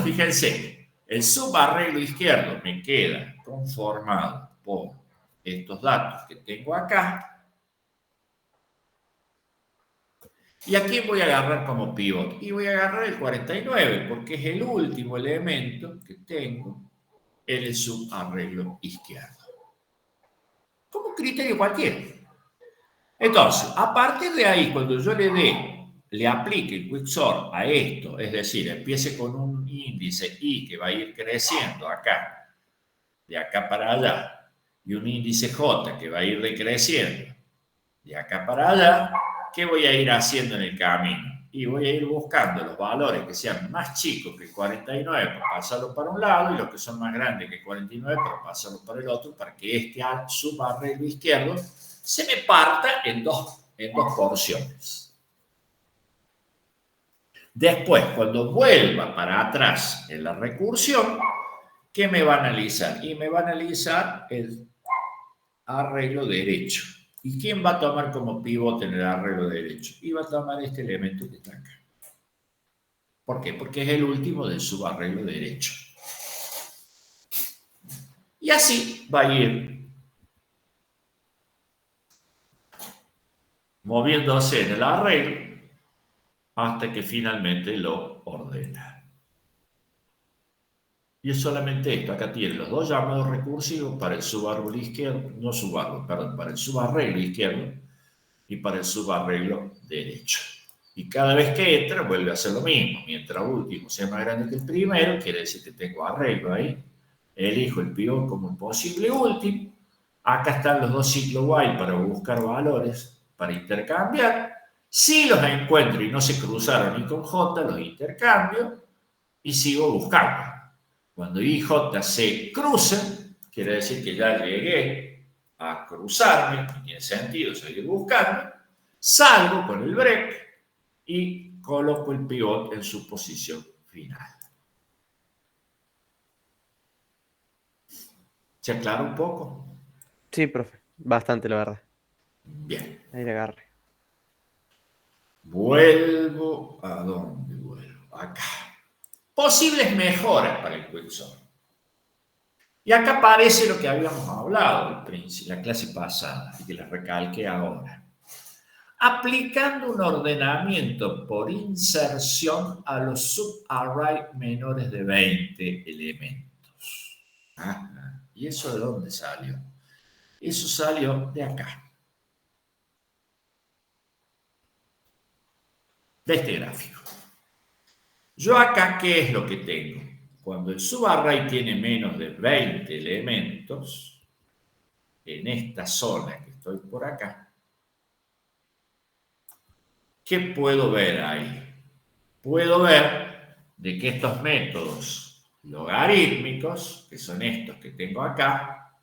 fíjense, el subarreglo izquierdo me queda conformado por estos datos que tengo acá. ¿Y a quién voy a agarrar como pivot? Y voy a agarrar el 49, porque es el último elemento que tengo en el subarreglo izquierdo. Como criterio cualquiera. Entonces, a partir de ahí, cuando yo le aplique el quicksort a esto, es decir, empiece con un índice i que va a ir creciendo acá, de acá para allá, y un índice j que va a ir decreciendo de acá para allá, ¿qué voy a ir haciendo en el camino? Y voy a ir buscando los valores que sean más chicos que 49 para pasarlo para un lado y los que son más grandes que 49 para pasarlo para el otro, para que este subarreglo izquierdo se me parta en dos porciones. Después, cuando vuelva para atrás en la recursión, ¿qué me va a analizar? Y me va a analizar el arreglo derecho. ¿Y quién va a tomar como pivote en el arreglo derecho? Y va a tomar este elemento que está acá. ¿Por qué? Porque es el último del subarreglo derecho. Y así va a ir moviéndose en el arreglo hasta que finalmente lo ordena. Y es solamente esto. Acá tiene los dos llamados recursivos para el subarreglo izquierdo, no subarreglo, perdón, para el subarreglo izquierdo y para el subarreglo derecho. Y cada vez que entra vuelve a hacer lo mismo. Mientras último sea más grande que el primero, quiere decir que tengo arreglo ahí. Elijo el pivot como un posible último. Acá están los dos ciclos while para buscar valores, para intercambiar. Si los encuentro y no se cruzaron ni con J, los intercambio y sigo buscando. Cuando I y J se crucen, quiere decir que ya llegué a cruzarme, no tiene sentido seguir buscando. Salgo con el break y coloco el pivot en su posición final. ¿Se aclara un poco? Sí, profe, bastante la verdad. Bien. Ahí le agarré. Vuelvo. ¿A dónde vuelvo? Acá. Posibles mejoras para el quicksort. Y acá aparece lo que habíamos hablado en la clase pasada y que les recalqué ahora. Aplicando un ordenamiento por inserción a los subarray menores de 20 elementos. ¿Y eso de dónde salió? Eso salió de acá. De este gráfico. Yo acá, ¿qué es lo que tengo? Cuando el subarray tiene menos de 20 elementos, en esta zona que estoy por acá, ¿qué puedo ver ahí? Puedo ver de que estos métodos logarítmicos, que son estos que tengo acá,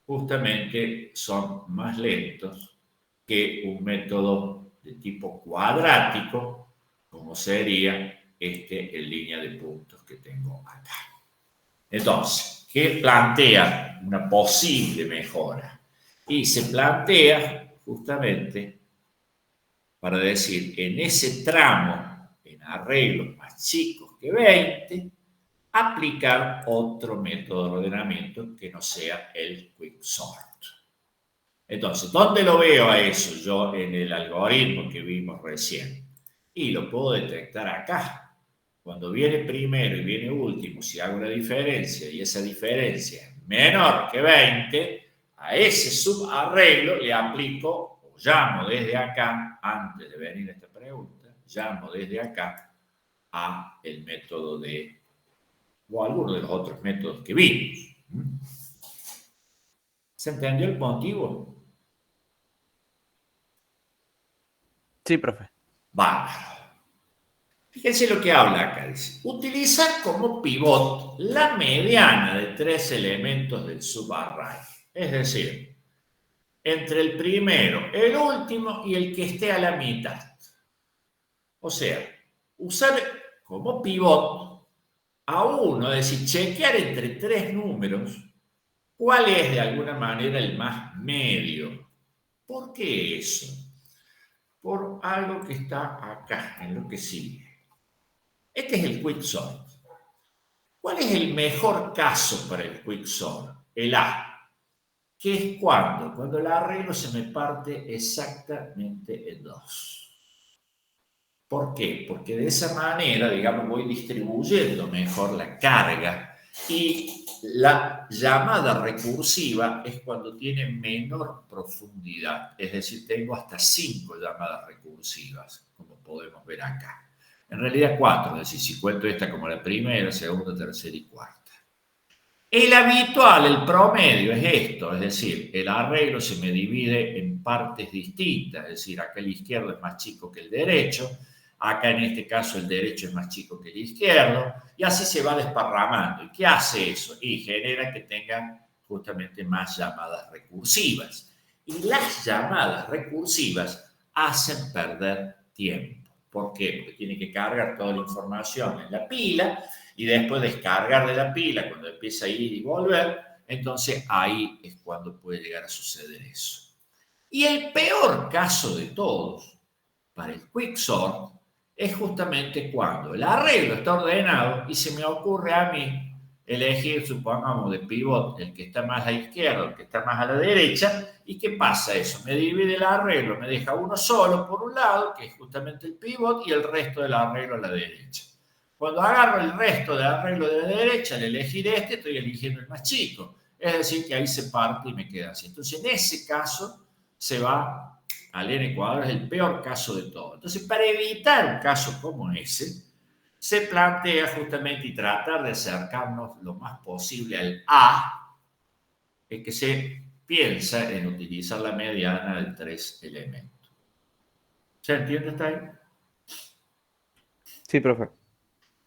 justamente son más lentos que un método de tipo cuadrático, como sería este en línea de puntos que tengo acá. Entonces, ¿qué plantea una posible mejora? Y se plantea justamente para decir, en ese tramo, en arreglos más chicos que 20, aplicar otro método de ordenamiento que no sea el quicksort. Entonces, ¿dónde lo veo a eso yo en el algoritmo que vimos recién? Y lo puedo detectar acá. Cuando viene primero y viene último, si hago una diferencia y esa diferencia es menor que 20, a ese subarreglo le aplico, o llamo desde acá, antes de venir a esta pregunta, llamo desde acá a el método de, o alguno de los otros métodos que vimos. ¿Se entendió el motivo? Sí, profe. Bárbaro. Fíjense lo que habla acá. Dice, utilizar como pivot la mediana de 3 elementos del subarray. Es decir, entre el primero, el último y el que esté a la mitad. O sea, usar como pivot a uno, es decir, chequear entre 3 números cuál es de alguna manera el más medio. ¿Por qué eso? Por algo que está acá, en lo que sigue. Este es el quicksort. ¿Cuál es el mejor caso para el quicksort? El A, que es cuando el arreglo se me parte exactamente en dos. ¿Por qué? Porque de esa manera, digamos, voy distribuyendo mejor la carga y la llamada recursiva es cuando tiene menor profundidad. Es decir, tengo hasta 5 llamadas recursivas, como podemos ver acá. En realidad 4, es decir, si cuento esta como la primera, segunda, tercera y cuarta. El habitual, el promedio es esto, es decir, el arreglo se me divide en partes distintas, es decir, acá el izquierdo es más chico que el derecho, acá en este caso el derecho es más chico que el izquierdo, y así se va desparramando. ¿Y qué hace eso? Y genera que tengan justamente más llamadas recursivas. Y las llamadas recursivas hacen perder tiempo. ¿Por qué? Porque tiene que cargar toda la información en la pila y después descargar de la pila cuando empieza a ir y volver. Entonces ahí es cuando puede llegar a suceder eso. Y el peor caso de todos para el quicksort es justamente cuando el arreglo está ordenado y se me ocurre a mí elegir, supongamos, de pivot el que está más a la izquierda, el que está más a la derecha. ¿Y qué pasa eso? Me divide el arreglo, me deja uno solo por un lado, que es justamente el pivot, y el resto del arreglo a la derecha. Cuando agarro el resto del arreglo de la derecha, al elegir este, estoy eligiendo el más chico. Es decir, que ahí se parte y me queda así. Entonces, en ese caso, se va al n cuadrado, es el peor caso de todo. Entonces, para evitar un caso como ese, se plantea justamente y tratar de acercarnos lo más posible al A, es que se piensa en utilizar la mediana de 3 elementos. ¿Se entiende hasta ahí? Sí, profe.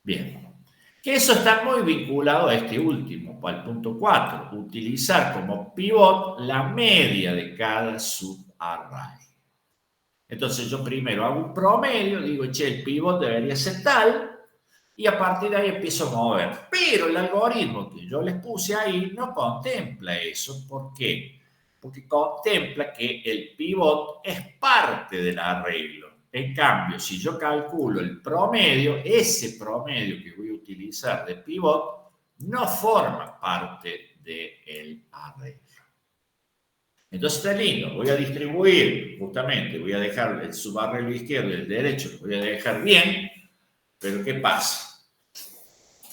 Bien. Que eso está muy vinculado a este último, al punto 4, utilizar como pivot la media de cada subarray. Entonces yo primero hago un promedio, digo, che, el pivot debería ser tal, y a partir de ahí empiezo a mover. Pero el algoritmo que yo les puse ahí no contempla eso. ¿Por qué? Porque contempla que el pivot es parte del arreglo. En cambio, si yo calculo el promedio, ese promedio que voy a utilizar de pivot no forma parte del arreglo. Entonces está lindo, voy a distribuir, justamente, voy a dejar el subarreglo izquierdo y el derecho, lo voy a dejar bien, pero ¿qué pasa?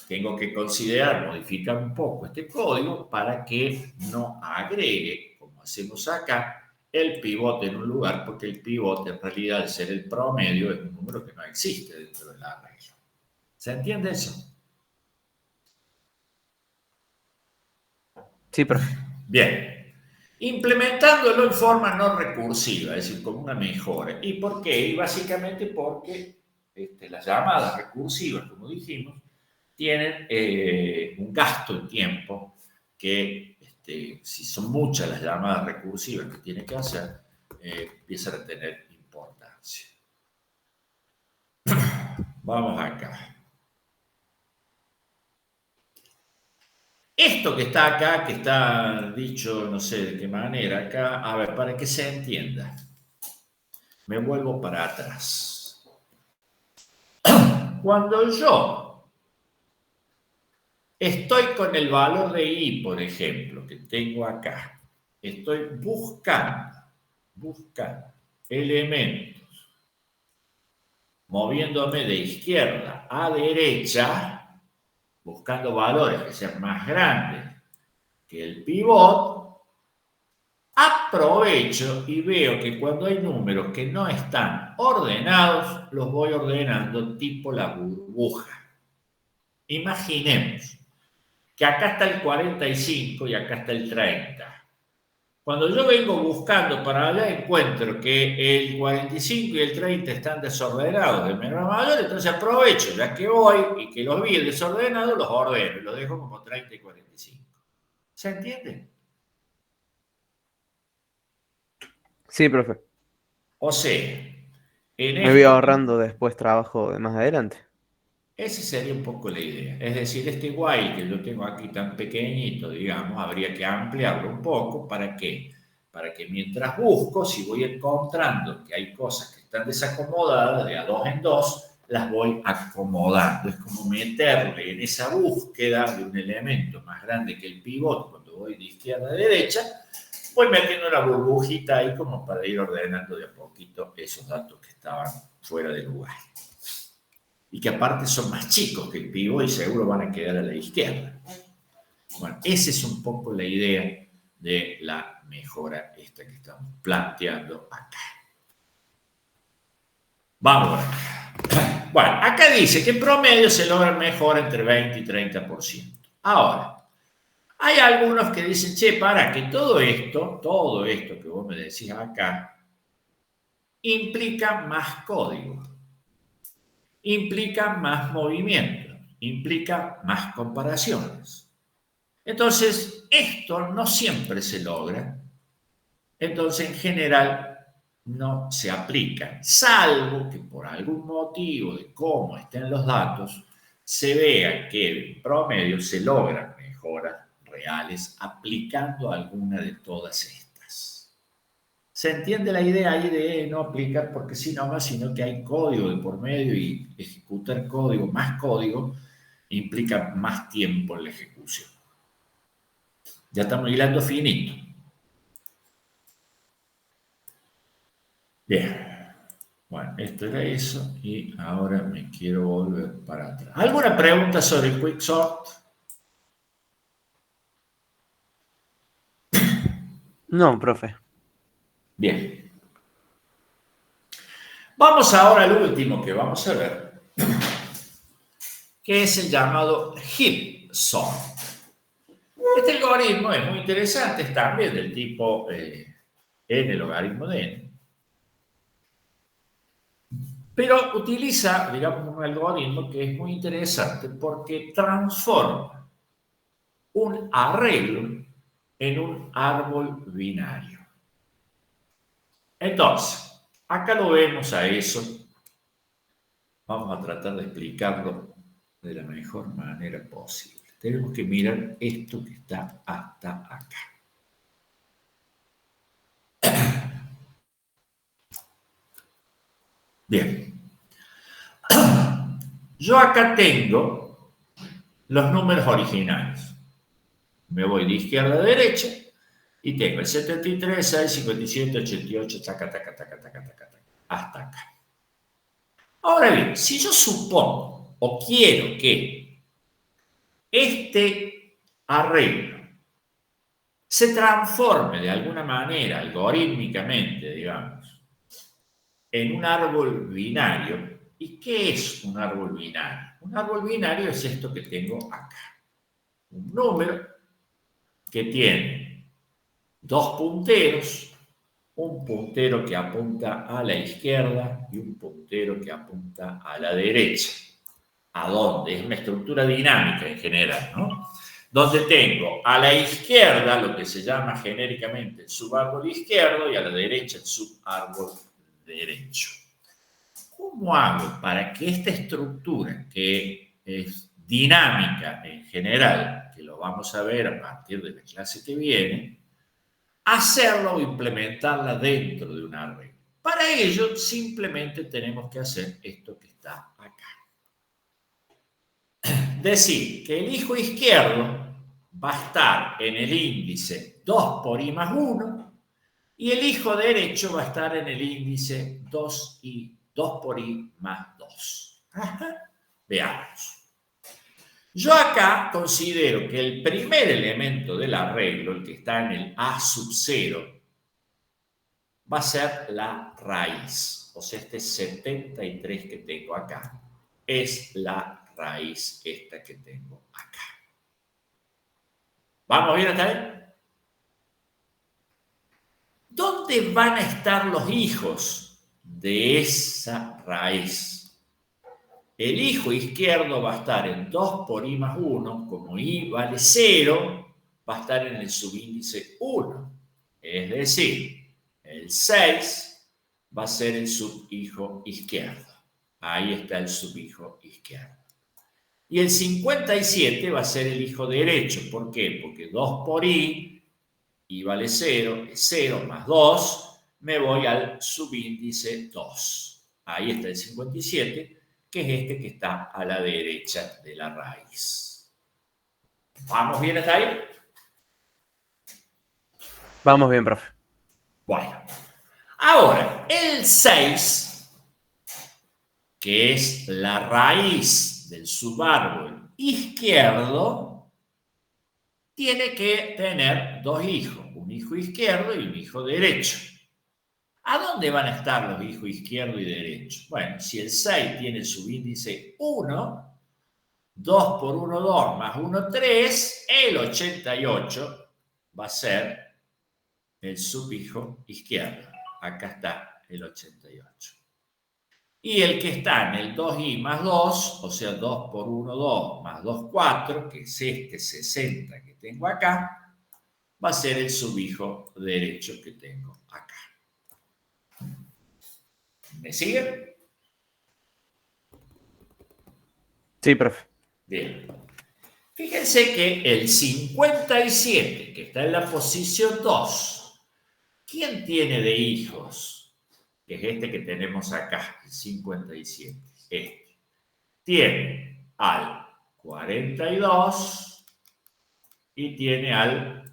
Tengo que considerar, modificar un poco este código para que no agregue, como hacemos acá, el pivote en un lugar, porque el pivote en realidad, al ser el promedio, es un número que no existe dentro del arreglo. ¿Se entiende eso? Sí, profe. Bien. Implementándolo en forma no recursiva, es decir, como una mejora. ¿Y por qué? Y básicamente porque las llamadas recursivas, como dijimos, tienen un gasto en tiempo que, si son muchas las llamadas recursivas que tiene que hacer, empiezan a tener importancia. Vamos acá. Esto que está acá, que está dicho, no sé de qué manera, acá, a ver, para que se entienda, me vuelvo para atrás. Cuando yo estoy con el valor de i, por ejemplo, que tengo acá, estoy buscando elementos, moviéndome de izquierda a derecha, buscando valores que sean más grandes que el pivot, aprovecho y veo que cuando hay números que no están ordenados, los voy ordenando tipo la burbuja. Imaginemos que acá está el 45 y acá está el 30. Cuando yo vengo buscando para allá, encuentro que el 45 y el 30 están desordenados de menor a mayor, entonces aprovecho, ya que voy y que los vi desordenados, los ordeno y los dejo como 30 y 45. ¿Se entiende? Sí, profe. O sea, en Me voy esto, ahorrando después trabajo de más adelante. esa sería un poco la idea. Es decir, este while que yo tengo aquí tan pequeñito, digamos, habría que ampliarlo un poco. ¿Para qué? para que mientras busco, si voy encontrando que hay cosas que están desacomodadas, de a 2 en 2, las voy acomodando. Es como meterle en esa búsqueda de un elemento más grande que el pivot, cuando voy de izquierda a derecha, voy metiendo una burbujita ahí como para ir ordenando de a poquito esos datos que estaban fuera de lugar. Y que aparte son más chicos que el pivot y seguro van a quedar a la izquierda. Bueno, esa es un poco la idea de la mejora esta que estamos planteando acá. Vamos por acá. Bueno, acá dice que en promedio se logra mejora entre 20 y 30%. Ahora, hay algunos que dicen, che, para que todo esto que vos me decís acá, implica más código, implica más movimiento, implica más comparaciones. Entonces, esto no siempre se logra. Entonces, en general, no se aplica, salvo que por algún motivo de cómo estén los datos, se vea que en promedio se logran mejoras reales aplicando alguna de todas estas. ¿Se entiende la idea ahí de no aplicar porque sí nomás, sino que hay código de por medio y ejecutar código, más código, implica más tiempo en la ejecución? Ya estamos hilando finito. Bien. Bueno, esto era eso y ahora me quiero volver para atrás. ¿Alguna pregunta sobre el Quicksort? No, profe. Bien. Vamos ahora al último que vamos a ver, que es el llamado heap sort. Este algoritmo es muy interesante, es también del tipo n logaritmo de n, pero utiliza, digamos, un algoritmo que es muy interesante porque transforma un arreglo en un árbol binario. Entonces, acá lo vemos a eso. Vamos a tratar de explicarlo de la mejor manera posible. Tenemos que mirar esto que está hasta acá. Bien. Yo acá tengo los números originales. Me voy de izquierda a derecha y tengo el 73, 6, 57, 88, taca, taca, taca, taca, taca, taca, hasta acá. Ahora bien, si yo supongo o quiero que este arreglo se transforme de alguna manera, algorítmicamente, digamos, en un árbol binario. ¿Y qué es un árbol binario? Un árbol binario es esto que tengo acá. Un número que tiene dos punteros, un puntero que apunta a la izquierda y un puntero que apunta a la derecha. ¿A dónde? Es una estructura dinámica en general, ¿no? Donde tengo a la izquierda lo que se llama genéricamente el subárbol izquierdo y a la derecha el subárbol derecho. ¿Cómo hago para que esta estructura, que es dinámica en general, que lo vamos a ver a partir de la clase que viene, hacerlo o implementarla dentro de un arreglo? Para ello, simplemente tenemos que hacer esto que está acá. Decir que el hijo izquierdo va a estar en el índice 2 por i más 1 y el hijo derecho va a estar en el índice 2 por i más 2. Veamos. Yo acá considero que el primer elemento del arreglo, el que está en el a sub 0, va a ser la raíz. O sea, este 73 que tengo acá es la raíz esta que tengo acá. ¿Vamos bien hasta ahí? ¿Dónde van a estar los hijos de esa raíz? El hijo izquierdo va a estar en 2 por i más 1, como i vale 0, va a estar en el subíndice 1. Es decir, el 6 va a ser el subhijo izquierdo. Ahí está el subhijo izquierdo. Y el 57 va a ser el hijo derecho. ¿Por qué? Porque 2 por i y vale 0, es 0 más 2, me voy al subíndice 2. Ahí está el 57, que es este que está a la derecha de la raíz. ¿Vamos bien hasta ahí? Vamos bien, profe. Bueno, ahora, el 6, que es la raíz del subárbol izquierdo, tiene que tener dos hijos, un hijo izquierdo y un hijo derecho. ¿A dónde van a estar los hijos izquierdo y derecho? Bueno, si el 6 tiene el subíndice 1, 2 por 1, 2, más 1, 3, el 88 va a ser el subhijo izquierdo. Acá está el 88. Y el que está en el 2i más 2, o sea, 2 por 1, 2, más 2, 4, que es este 60 que tengo acá, va a ser el subhijo derecho que tengo acá. ¿Me siguen? Sí, profe. Bien. Fíjense que el 57, que está en la posición 2, ¿quién tiene de hijos? Que es este que tenemos acá, el 57. Este. Tiene al 42 y tiene al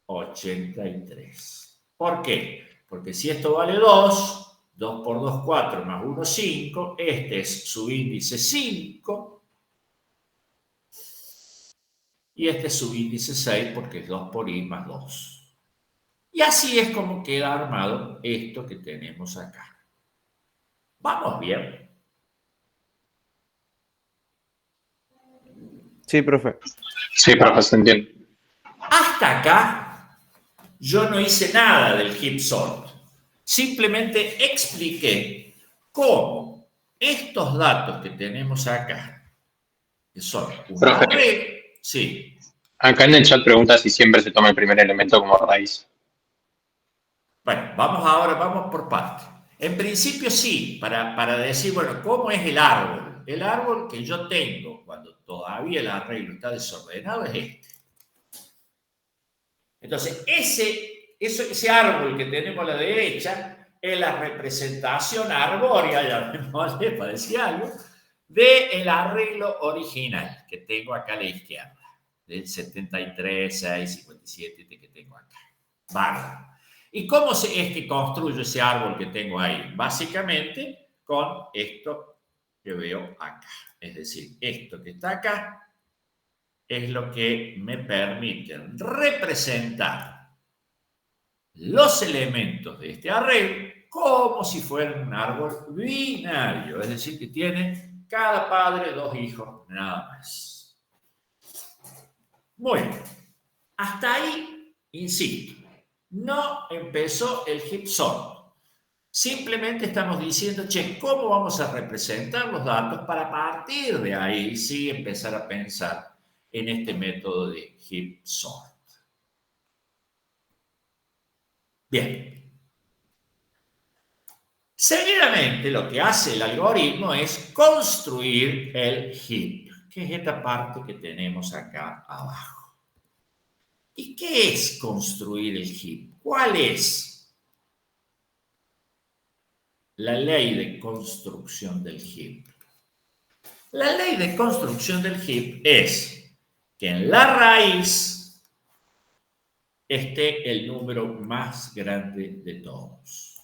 83. ¿Por qué? Porque si esto vale 2, 2 por 2, 4, más 1, 5, este es su índice 5, y este es su índice 6 porque es 2 por i más 2. Y así es como queda armado esto que tenemos acá. ¿Vamos bien? Sí, profe. Sí, profe, se entiende. Hasta acá yo no hice nada del heap sort. Simplemente expliqué cómo estos datos que tenemos acá, que son una Profe, red, sí. acá en el chat pregunta si siempre se toma el primer elemento como raíz. Bueno, vamos por partes. En principio sí, para decir, bueno, ¿cómo es el árbol? El árbol que yo tengo cuando todavía el arreglo está desordenado es este. Entonces, ese árbol que tenemos a la derecha es la representación arbórea, llamémosle para decir algo, del arreglo original que tengo acá a la izquierda, del 73, 6, 57, este que tengo acá. Bárbaro. ¿Y cómo es que construyo ese árbol que tengo ahí? Básicamente con esto que veo acá. Es decir, esto que está acá es lo que me permite representar los elementos de este arreglo como si fueran un árbol binario. Es decir, que tiene cada padre dos hijos, nada más. Muy bien. Hasta ahí, insisto. No empezó el heap sort. Simplemente estamos diciendo, che, ¿cómo vamos a representar los datos para partir de ahí sí empezar a pensar en este método de heap sort? Bien. Seguidamente, lo que hace el algoritmo es construir el heap, que es esta parte que tenemos acá abajo. ¿Y qué es construir el heap? ¿Cuál es la ley de construcción del heap? La ley de construcción del heap es que en la raíz esté el número más grande de todos.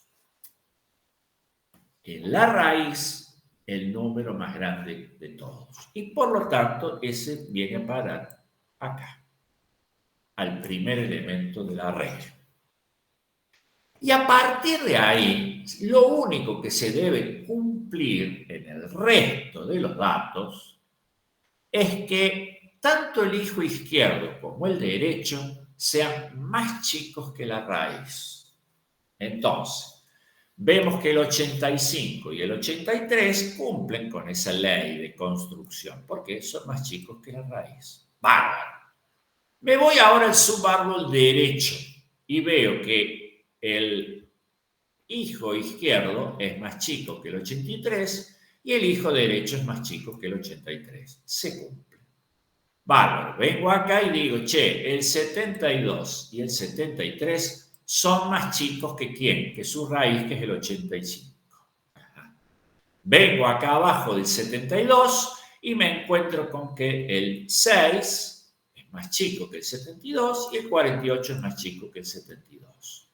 En la raíz, el número más grande de todos. Y por lo tanto, ese viene a parar acá, al primer elemento de la regla. Y a partir de ahí, lo único que se debe cumplir en el resto de los datos es que tanto el hijo izquierdo como el derecho sean más chicos que la raíz. Entonces, vemos que el 85 y el 83 cumplen con esa ley de construcción, porque son más chicos que la raíz. Bárbaro. Me voy ahora al subárbol derecho y veo que el hijo izquierdo es más chico que el 83 y el hijo derecho es más chico que el 83. Se cumple. Bárbaro, vengo acá y digo, che, el 72 y el 73 son más chicos que ¿quién? Que su raíz, que es el 85. Vengo acá abajo del 72 y me encuentro con que el 6 es más chico que el 72 y el 48 es más chico que el 72.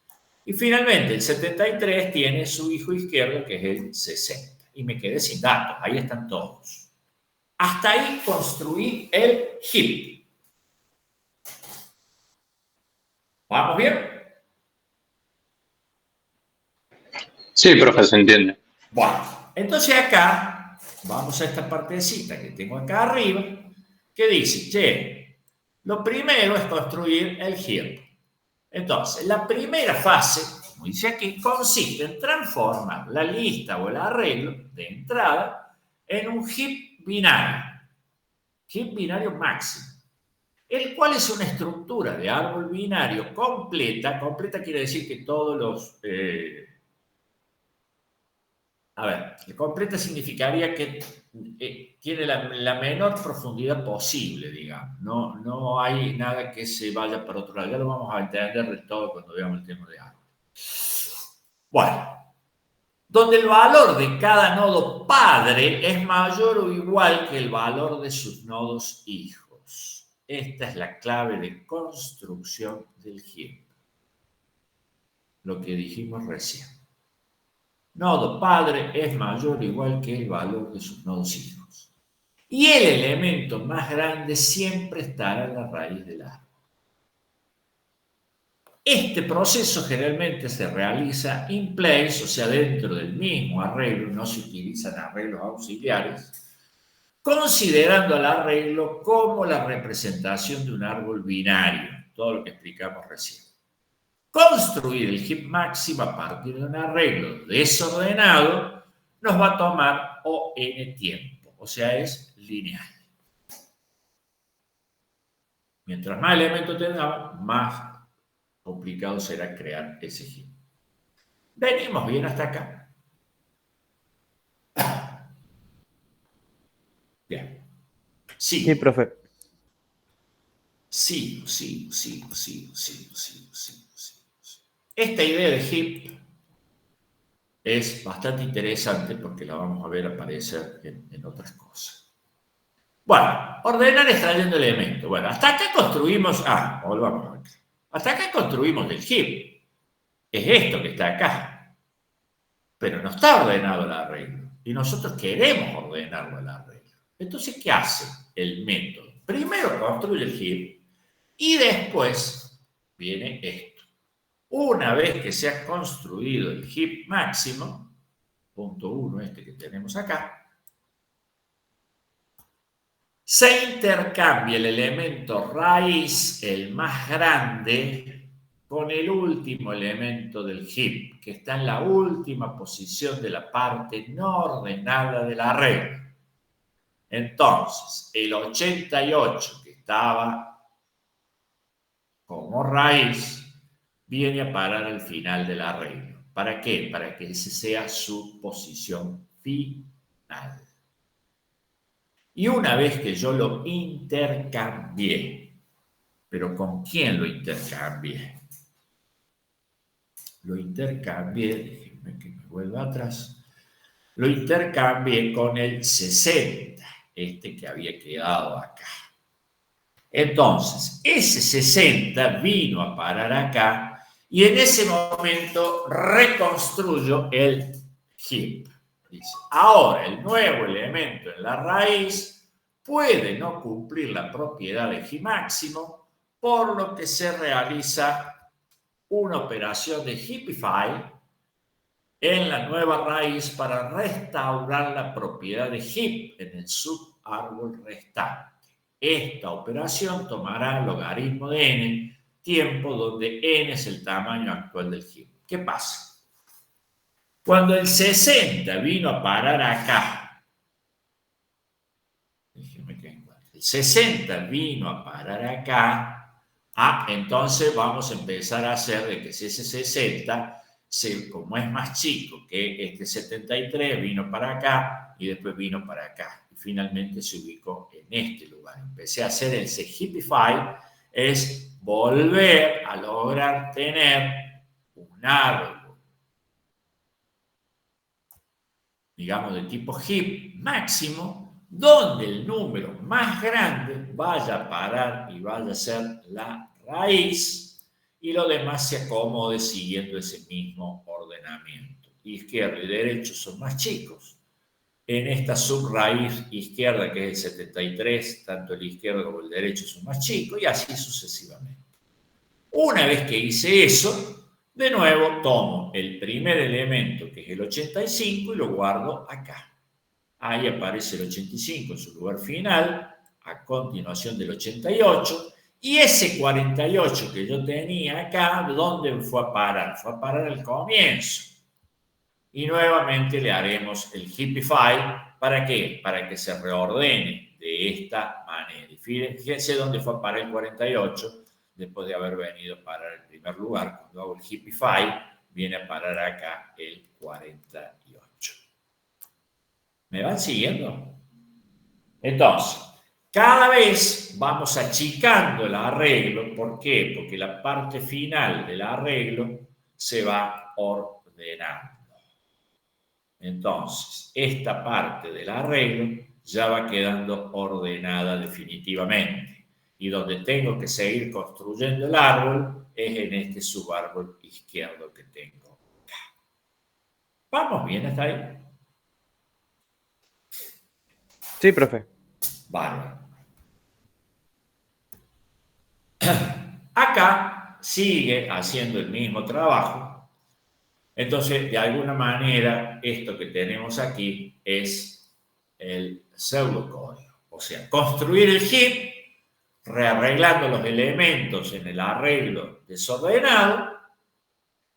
Y finalmente el 73 tiene su hijo izquierdo, que es el 60. Y me quedé sin datos, ahí están todos. Hasta ahí construí el heap. ¿Vamos bien? Sí, profe, se entiende. Bueno, entonces acá vamos a esta partecita que tengo acá arriba, que dice, che, lo primero es construir el heap. Entonces, la primera fase, como dice aquí, consiste en transformar la lista o el arreglo de entrada en un heap binario máximo, el cual es una estructura de árbol binario completa. Completa quiere decir que todos los... completa significaría que tiene la menor profundidad posible, digamos. No hay nada que se vaya para otro lado. Ya lo vamos a entender del todo cuando veamos el tema de árbol. Bueno, donde el valor de cada nodo padre es mayor o igual que el valor de sus nodos hijos. Esta es la clave de construcción del heap. Lo que dijimos recién. Nodo padre es mayor o igual que el valor de sus nodos hijos. Y el elemento más grande siempre estará en la raíz del árbol. Este proceso generalmente se realiza in place, o sea, dentro del mismo arreglo, no se utilizan arreglos auxiliares, considerando al arreglo como la representación de un árbol binario, todo lo que explicamos recién. Construir el heap máximo a partir de un arreglo desordenado nos va a tomar O n tiempo, o sea, es lineal. Mientras más elementos tengamos, más complicado será crear ese heap. Venimos bien hasta acá. Bien. Sí, profe. Sí. Esta idea de heap es bastante interesante porque la vamos a ver aparecer en otras cosas. Bueno, ordenar extrayendo elementos. Bueno, hasta acá construimos... volvamos acá. Hasta acá construimos el heap. Es esto que está acá. Pero no está ordenado el arreglo. Y nosotros queremos ordenarlo el arreglo. Entonces, ¿qué hace el método? Primero construye el heap y después viene esto. Una vez que se ha construido el heap máximo, punto 1 este que tenemos acá, se intercambia el elemento raíz, el más grande, con el último elemento del heap, que está en la última posición de la parte no ordenada del arreglo. Entonces, el 88 que estaba como raíz viene a parar al final del arreglo. ¿Para qué? Para que esa sea su posición final. Y una vez que yo lo intercambié, ¿pero con quién lo intercambié? Lo intercambié, déjenme que me vuelva atrás, lo intercambié con el 60, este que había quedado acá. Entonces, ese 60 vino a parar acá y en ese momento reconstruyo el heap. Dice, ahora el nuevo elemento en la raíz puede no cumplir la propiedad de heap máximo, por lo que se realiza una operación de heapify en la nueva raíz para restaurar la propiedad de heap en el subárbol restante. Esta operación tomará el logaritmo de n, tiempo donde n es el tamaño actual del heap. ¿Qué pasa? Cuando el 60 vino a parar acá, déjenme que encuentre, el 60 vino a parar acá, entonces vamos a empezar a hacer de que si ese 60, como es más chico que este 73, vino para acá y después vino para acá. Y finalmente se ubicó en este lugar. Empecé a hacer ese Hippify, es volver a lograr tener un árbol, digamos, de tipo heap máximo, donde el número más grande vaya a parar y vaya a ser la raíz, y lo demás se acomode siguiendo ese mismo ordenamiento. Izquierdo y derecho son más chicos. En esta subraíz izquierda, que es el 73, tanto el izquierdo como el derecho son más chicos, y así sucesivamente. Una vez que hice eso, de nuevo tomo el primer elemento, que es el 85, y lo guardo acá. Ahí aparece el 85 en su lugar final, a continuación del 88, y ese 48 que yo tenía acá, ¿dónde fue a parar? Fue a parar al comienzo. Y nuevamente le haremos el Hippify. ¿Para qué? Para que se reordene de esta manera. Y fíjense dónde fue a parar el 48, después de haber venido a parar el primer lugar. Cuando hago el Hippify, viene a parar acá el 48. ¿Me van siguiendo? Entonces, cada vez vamos achicando el arreglo. ¿Por qué? Porque la parte final del arreglo se va ordenando. Entonces, esta parte del arreglo ya va quedando ordenada definitivamente. Y donde tengo que seguir construyendo el árbol es en este subárbol izquierdo que tengo acá. ¿Vamos bien hasta ahí? Sí, profe. Vale. Acá sigue haciendo el mismo trabajo. Entonces, de alguna manera, esto que tenemos aquí es el pseudocódigo. O sea, construir el heap, rearreglando los elementos en el arreglo desordenado,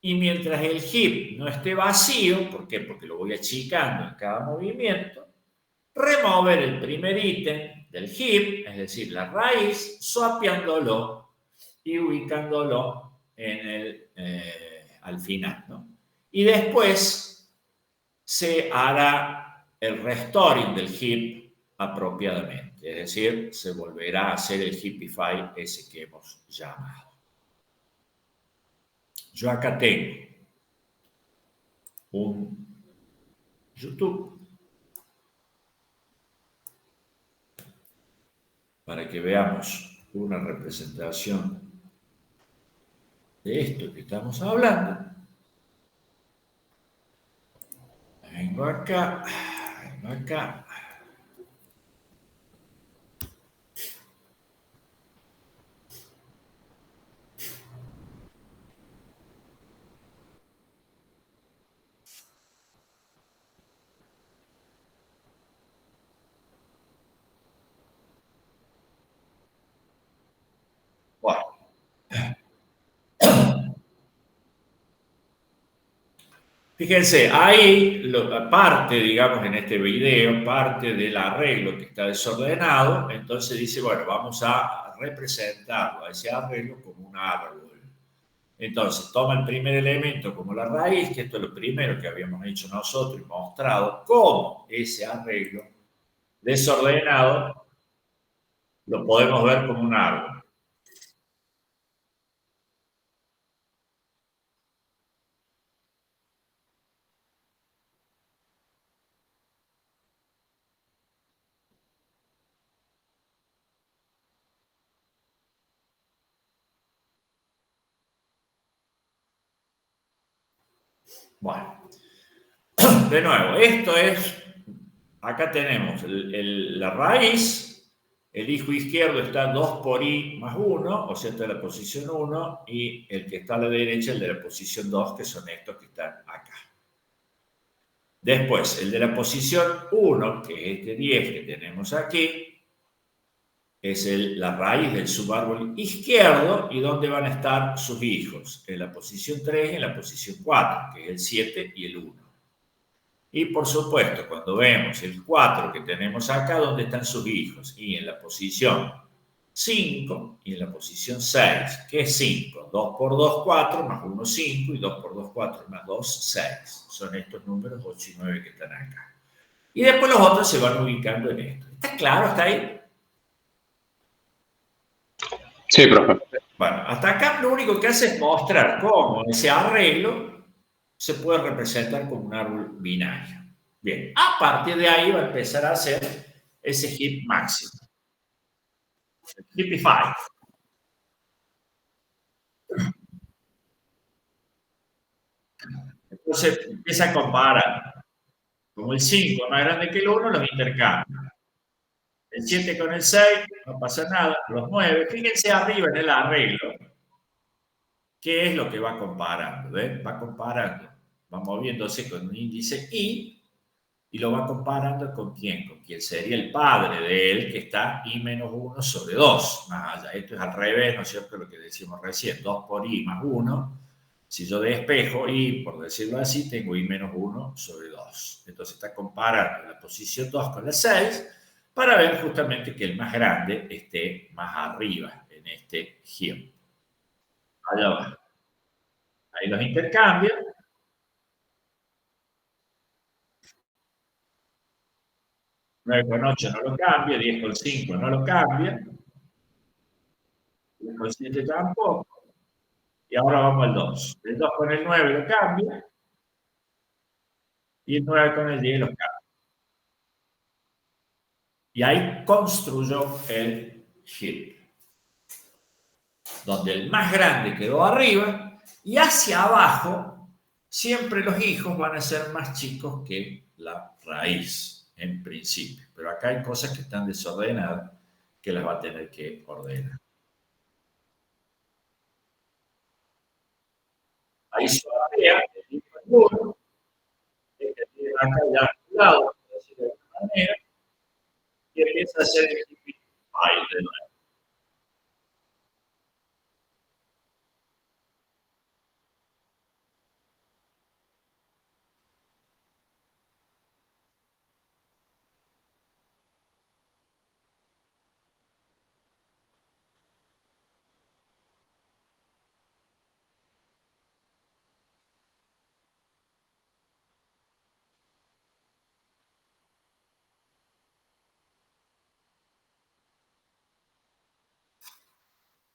y mientras el heap no esté vacío, ¿por qué? Porque lo voy achicando en cada movimiento, remover el primer ítem del heap, es decir, la raíz, swapeándolo y ubicándolo en al final, ¿no? Y después se hará el restoring del heap apropiadamente, es decir, se volverá a hacer el Hippify ese que hemos llamado. Yo acá tengo un YouTube para que veamos una representación de esto que estamos hablando. Vengo acá, vengo acá. Bueno. Fíjense, ahí parte, digamos, en este video, parte del arreglo que está desordenado. Entonces dice, bueno, vamos a representarlo, a ese arreglo, como un árbol. Entonces toma el primer elemento como la raíz, que esto es lo primero que habíamos hecho nosotros y mostrado cómo ese arreglo desordenado lo podemos ver como un árbol. Bueno, de nuevo, esto es, acá tenemos la raíz, el hijo izquierdo está 2 por i más 1, o sea, está en la posición 1, y el que está a la derecha, el de la posición 2, que son estos que están acá. Después, el de la posición 1, que es este 10 que tenemos aquí, es la raíz del subárbol izquierdo, y dónde van a estar sus hijos, en la posición 3 y en la posición 4, que es el 7 y el 1. Y por supuesto, cuando vemos el 4 que tenemos acá, ¿dónde están sus hijos? Y en la posición 5 y en la posición 6. ¿Qué es 5? 2 por 2, 4, más 1, 5, y 2 por 2, 4, más 2, 6. Son estos números 8 y 9 que están acá. Y después los otros se van ubicando en esto. ¿Está claro hasta ahí? Sí, profe. Bueno, hasta acá lo único que hace es mostrar cómo ese arreglo se puede representar como un árbol binario. Bien, a partir de ahí va a empezar a hacer ese heap máximo. El Heapify. Entonces empieza a comparar. Como el 5 es más grande que el 1, los intercambia. El 7 con el 6, no pasa nada. Los 9, fíjense arriba en el arreglo, ¿qué es lo que va comparando? ¿Ven? Va comparando, va moviéndose con un índice y lo va comparando con quién, con quién sería el padre de él, que está I menos 1 sobre 2, más allá. Esto es al revés, ¿no es cierto? Lo que decimos recién, 2 por I más 1. Si yo despejo I, por decirlo así, tengo I menos 1 sobre 2. Entonces está comparando la posición 2 con la 6 para ver justamente que el más grande esté más arriba en este heap. Allá va. Ahí los intercambia. 9 con 8 no lo cambia, 10 con 5 no lo cambia, 10 con 7 tampoco. Y ahora vamos al 2. El 2 con el 9 lo cambia y el 9 con el 10 lo cambia. Y ahí construyó el heap, donde el más grande quedó arriba y hacia abajo siempre los hijos van a ser más chicos que la raíz, en principio. Pero acá hay cosas que están desordenadas que las va a tener que ordenar. Ahí se va el hijo del 1, que tiene acá ya a un lado, por decirlo de alguna manera, y empieza a hacer el file de nuevo.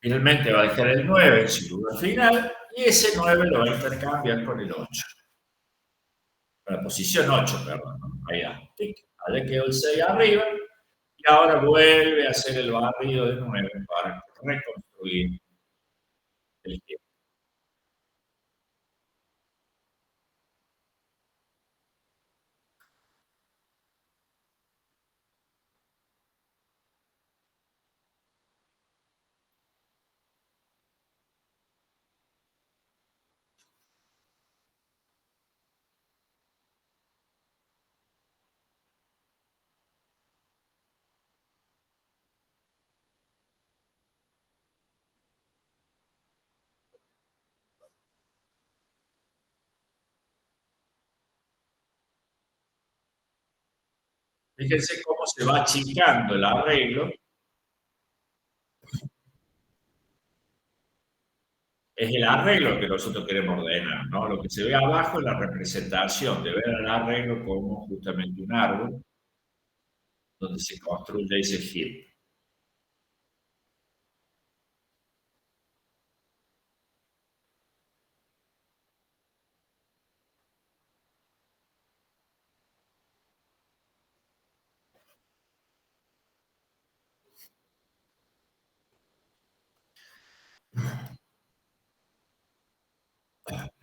Finalmente va a dejar el 9 en su lugar final y ese 9 lo va a intercambiar con el 8. Con la posición 8, perdón. ¿No? Ahí va. Allá quedó el 6 arriba y ahora vuelve a hacer el barrido de 9 para reconstruir el tiempo. Fíjense cómo se va achicando el arreglo. Es el arreglo que nosotros queremos ordenar, ¿no? Lo que se ve abajo es la representación de ver el arreglo como justamente un árbol donde se construye ese heap.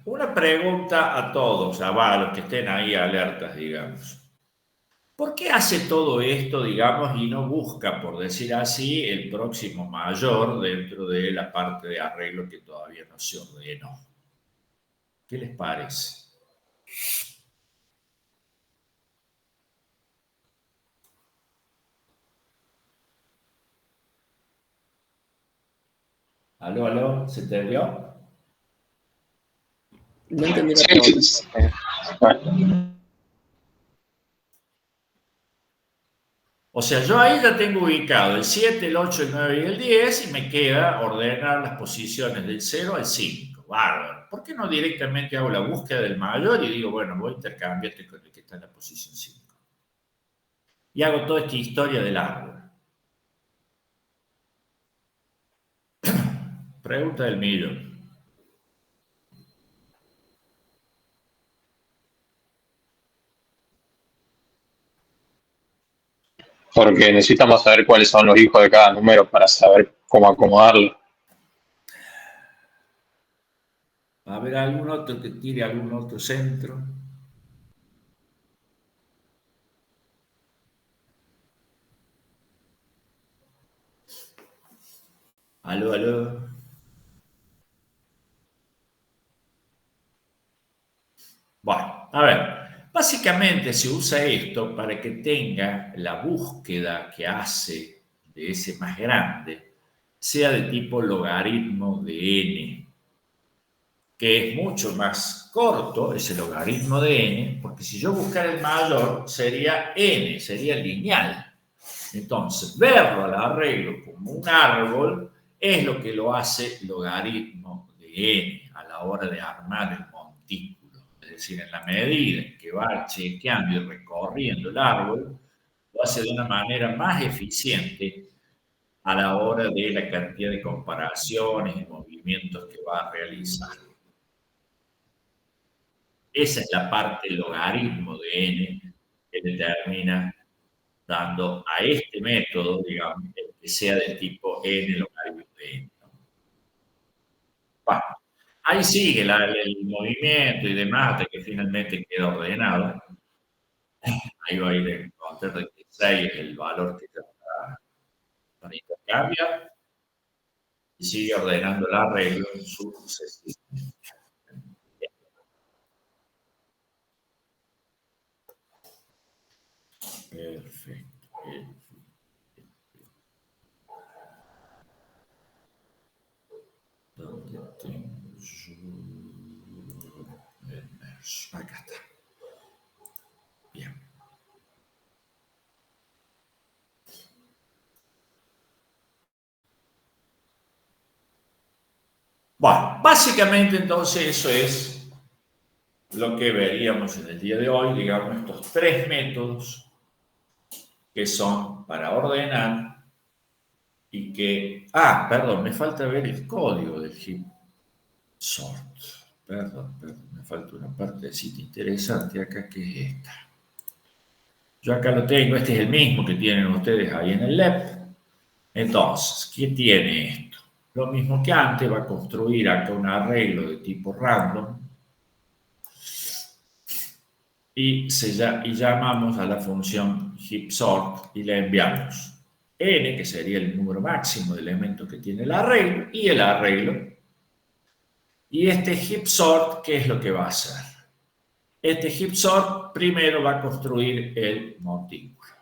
Una pregunta a todos, a los que estén ahí alertas, digamos. ¿Por qué hace todo esto, digamos, y no busca, por decir así, el próximo mayor dentro de la parte de arreglo que todavía no se ordenó? ¿Qué les parece? ¿Aló, aló? ¿Se entendió? No entendí la Sí, pregunta. sí. Bueno, O sea, yo ahí ya tengo ubicado el 7, el 8, el 9 y el 10 y me queda ordenar las posiciones del 0 al 5. Bárbaro. ¿Por qué no directamente hago la búsqueda del mayor y digo, bueno, voy a intercambiarte con el que está en la posición 5? y hago toda esta historia del árbol. Pregunta del millón. Porque necesitamos saber cuáles son los hijos de cada número para saber cómo acomodarlo. ¿Va a haber algún otro que tire algún otro centro? Aló, aló. Bueno, a ver, básicamente se usa esto para que tenga la búsqueda que hace de ese más grande, sea de tipo logaritmo de n, que es mucho más corto ese logaritmo de n, porque si yo buscara el mayor sería n, sería lineal. Entonces, verlo al arreglo como un árbol es lo que lo hace logaritmo de n a la hora de armar el montículo. Es decir, en la medida en que va chequeando y recorriendo el árbol, lo hace de una manera más eficiente a la hora de la cantidad de comparaciones y movimientos que va a realizar. Esa es la parte logaritmo de n que determina, dando a este método, digamos, que sea de tipo n logaritmo de n. Bueno, ahí sigue el movimiento y demás hasta que finalmente queda ordenado. Ahí va a ir a encontrar que 6 es el valor que está para intercambiar y sigue ordenando el arreglo sucesivamente. Perfecto. ¿Dónde tengo yo el verso? Acá está. Bien. Bueno, básicamente entonces eso es lo que veríamos en el día de hoy, digamos, estos tres métodos que son para ordenar y que... Ah, perdón, me falta ver el código del heap sort. Perdón, me falta una partecita interesante acá que es esta. Yo acá lo tengo, este es el mismo que tienen ustedes ahí en el LEP. Entonces, ¿qué tiene esto? Lo mismo que antes, va a construir acá un arreglo de tipo random y llamamos a la función heapSort y le enviamos n, que sería el número máximo de elementos que tiene el arreglo, y el arreglo. Y este heapSort, ¿qué es lo que va a hacer? Este heapSort primero va a construir el montículo.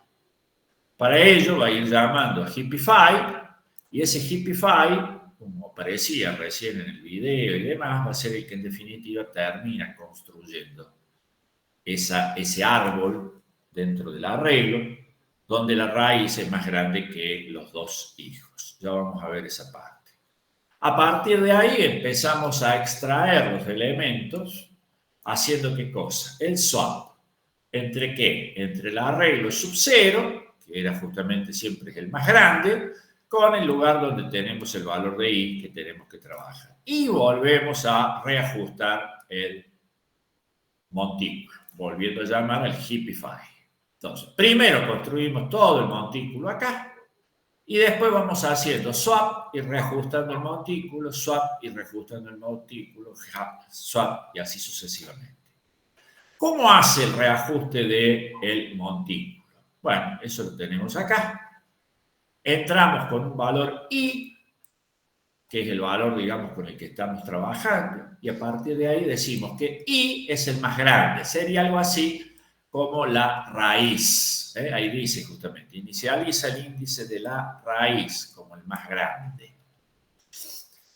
Para ello va a ir llamando a Heapify, y ese Heapify, como aparecía recién en el video y demás, va a ser el que en definitiva termina construyendo ese árbol dentro del arreglo, donde la raíz es más grande que los dos hijos. Ya vamos a ver esa parte. A partir de ahí empezamos a extraer los elementos, haciendo ¿qué cosa? El swap. ¿Entre qué? Entre el arreglo sub-0, que era justamente siempre el más grande, con el lugar donde tenemos el valor de i que tenemos que trabajar. Y volvemos a reajustar el montículo, volviendo a llamar al Heapify. Entonces, primero construimos todo el montículo acá, y después vamos haciendo swap y reajustando el montículo, swap y reajustando el montículo, swap y así sucesivamente. ¿Cómo hace el reajuste del montículo? Bueno, eso lo tenemos acá. Entramos con un valor i, que es el valor, digamos, con el que estamos trabajando, y a partir de ahí decimos que i es el más grande. Sería algo así como la raíz. Ahí dice justamente, inicializa el índice de la raíz como el más grande.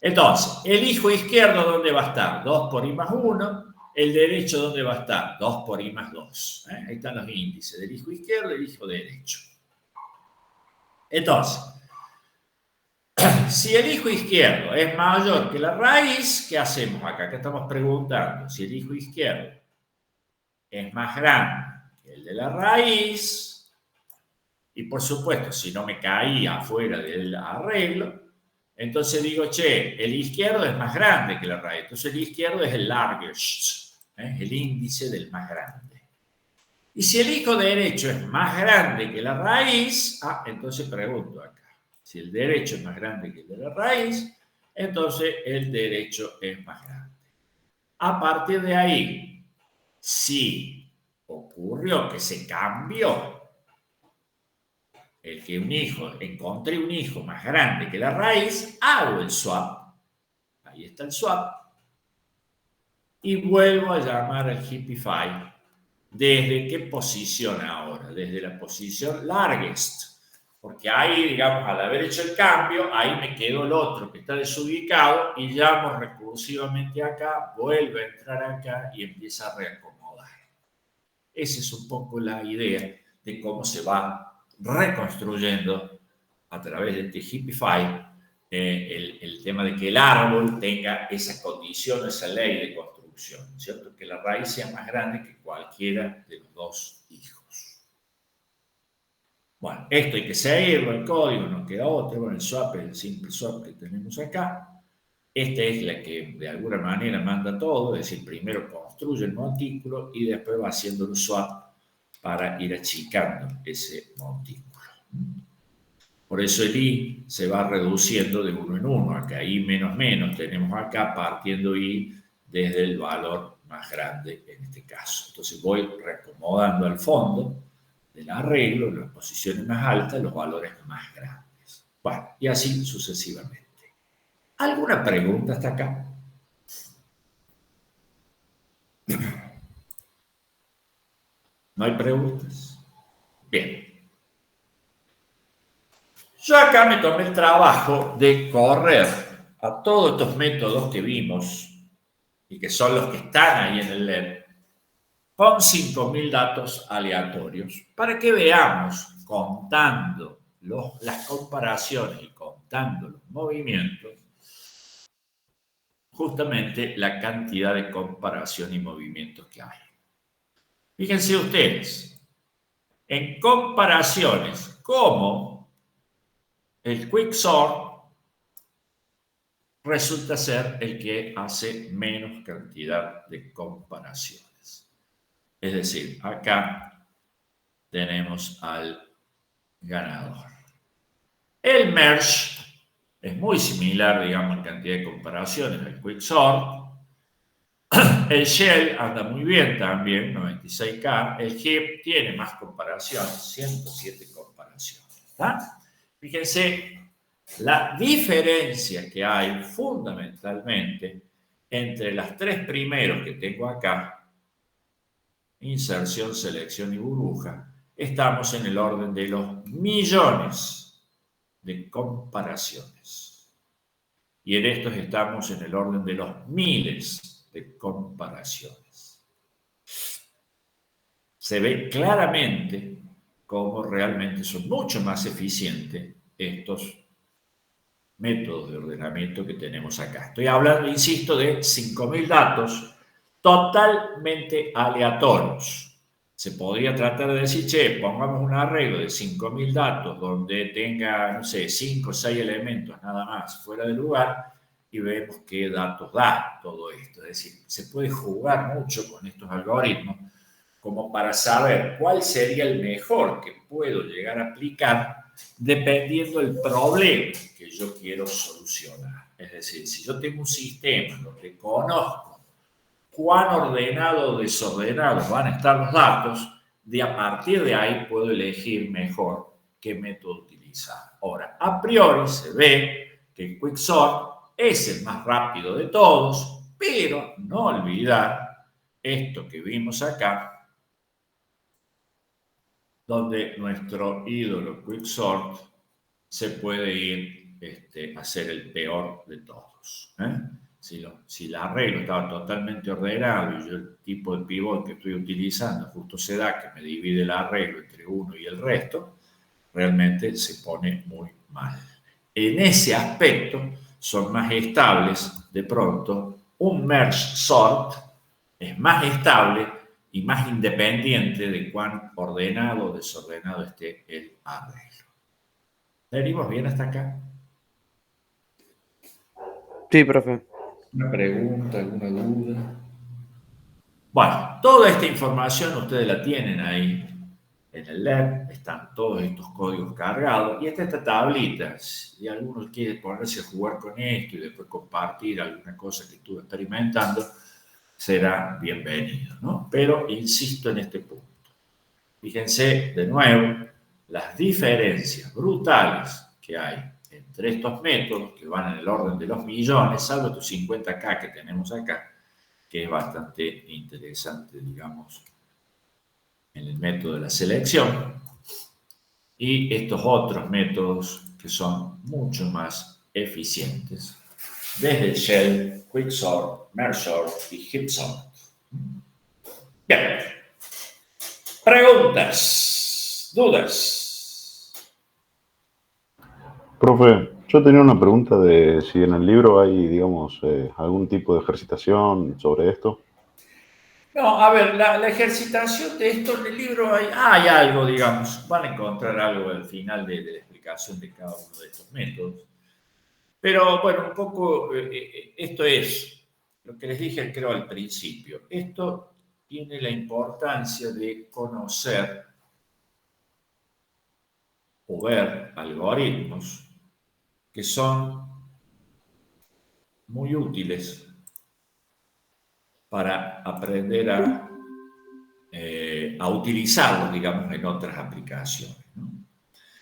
Entonces, el hijo izquierdo, ¿dónde va a estar? 2 por i más 1. El derecho, ¿dónde va a estar? 2 por i más 2. Ahí están los índices del hijo izquierdo y el hijo derecho. Entonces, si el hijo izquierdo es mayor que la raíz, ¿qué hacemos acá? ¿Qué estamos preguntando? Si el hijo izquierdo es más grande que el de la raíz, Y por supuesto, si no me caía afuera del arreglo, entonces digo, che, el izquierdo es más grande que la raíz. Entonces el izquierdo es el largest, el índice del más grande. Y si el hijo derecho es más grande que la raíz, entonces pregunto acá. Si el derecho es más grande que el de la raíz, entonces el derecho es más grande. A partir de ahí, si ocurrió que se cambió el que encontré un hijo más grande que la raíz, hago el swap. Ahí está el swap. Y vuelvo a llamar al Hippify. ¿Desde qué posición ahora? Desde la posición largest. Porque ahí, digamos, al haber hecho el cambio, ahí me quedó el otro que está desubicado y llamo recursivamente acá, vuelve a entrar acá y empieza a reacomodar. Esa es un poco la idea de cómo se va reconstruyendo a través de este Hippify el tema de que el árbol tenga esa condición, esa ley de construcción, ¿cierto? Que la raíz sea más grande que cualquiera de los dos hijos. Bueno, esto hay que seguirlo, el código, no queda otro. Bueno, el swap es el simple swap que tenemos acá. Esta es la que de alguna manera manda todo, es decir, primero construye el montículo y después va haciendo un swap para ir achicando ese montículo. Por eso el i se va reduciendo de uno en uno. Acá i menos menos tenemos acá partiendo i desde el valor más grande en este caso. Entonces voy reacomodando al fondo del arreglo, en las posiciones más altas, los valores más grandes. Bueno, y así sucesivamente. ¿Alguna pregunta hasta acá? ¿No hay preguntas? Bien. Yo acá me tomé el trabajo de correr a todos estos métodos que vimos y que son los que están ahí en el LED con 5.000 datos aleatorios para que veamos, contando las comparaciones y contando los movimientos, justamente la cantidad de comparación y movimientos que hay. Fíjense ustedes, en comparaciones como el Quicksort resulta ser el que hace menos cantidad de comparaciones. Es decir, acá tenemos al ganador. El Merge es muy similar, digamos, en cantidad de comparaciones al Quicksort. El Shell anda muy bien también, 96K. El HIP tiene más comparaciones, 107 comparaciones. ¿Está? Fíjense la diferencia que hay fundamentalmente entre las tres primeros que tengo acá, inserción, selección y burbuja, estamos en el orden de los millones de comparaciones. Y en estos estamos en el orden de los miles de comparaciones. Se ve claramente cómo realmente son mucho más eficientes estos métodos de ordenamiento que tenemos acá. Estoy hablando, insisto, de 5.000 datos totalmente aleatorios. Se podría tratar de decir, che, pongamos un arreglo de 5.000 datos donde tenga, no sé, 5 o 6 elementos nada más fuera de lugar y vemos qué datos da todo esto. Es decir, se puede jugar mucho con estos algoritmos como para saber cuál sería el mejor que puedo llegar a aplicar dependiendo del problema que yo quiero solucionar. Es decir, si yo tengo un sistema donde conozco cuán ordenado o desordenados van a estar los datos, a partir de ahí puedo elegir mejor qué método utilizar. Ahora, a priori se ve que el Quicksort es el más rápido de todos, pero no olvidar esto que vimos acá, donde nuestro ídolo Quicksort se puede ir a ser el peor de todos. Si el arreglo estaba totalmente ordenado y yo el tipo de pivot que estoy utilizando justo se da que me divide el arreglo entre uno y el resto, realmente se pone muy mal. En ese aspecto son más estables, de pronto, un merge sort es más estable y más independiente de cuán ordenado o desordenado esté el arreglo. ¿Venimos bien hasta acá? Sí, profe. ¿Una pregunta, alguna duda? Bueno, toda esta información ustedes la tienen ahí en el LED, están todos estos códigos cargados y esta tablita. Si alguno quiere ponerse a jugar con esto y después compartir alguna cosa que estuve experimentando, será bienvenido, ¿no? Pero insisto en este punto. Fíjense de nuevo las diferencias brutales que hay entre estos métodos que van en el orden de los millones, salvo estos 50K que tenemos acá, que es bastante interesante, digamos, en el método de la selección, y estos otros métodos que son mucho más eficientes, desde el Shell, Quicksort, Mergesort y Heapsort. Bien. Preguntas, dudas. Profe, yo tenía una pregunta de si en el libro hay, digamos, algún tipo de ejercitación sobre esto. No, a ver, la ejercitación de esto en el libro hay algo, digamos, van a encontrar algo al final de la explicación de cada uno de estos métodos. Pero bueno, un poco esto es lo que les dije, creo, al principio. Esto tiene la importancia de conocer o ver algoritmos que son muy útiles para aprender a utilizarlos, digamos, en otras aplicaciones, ¿no?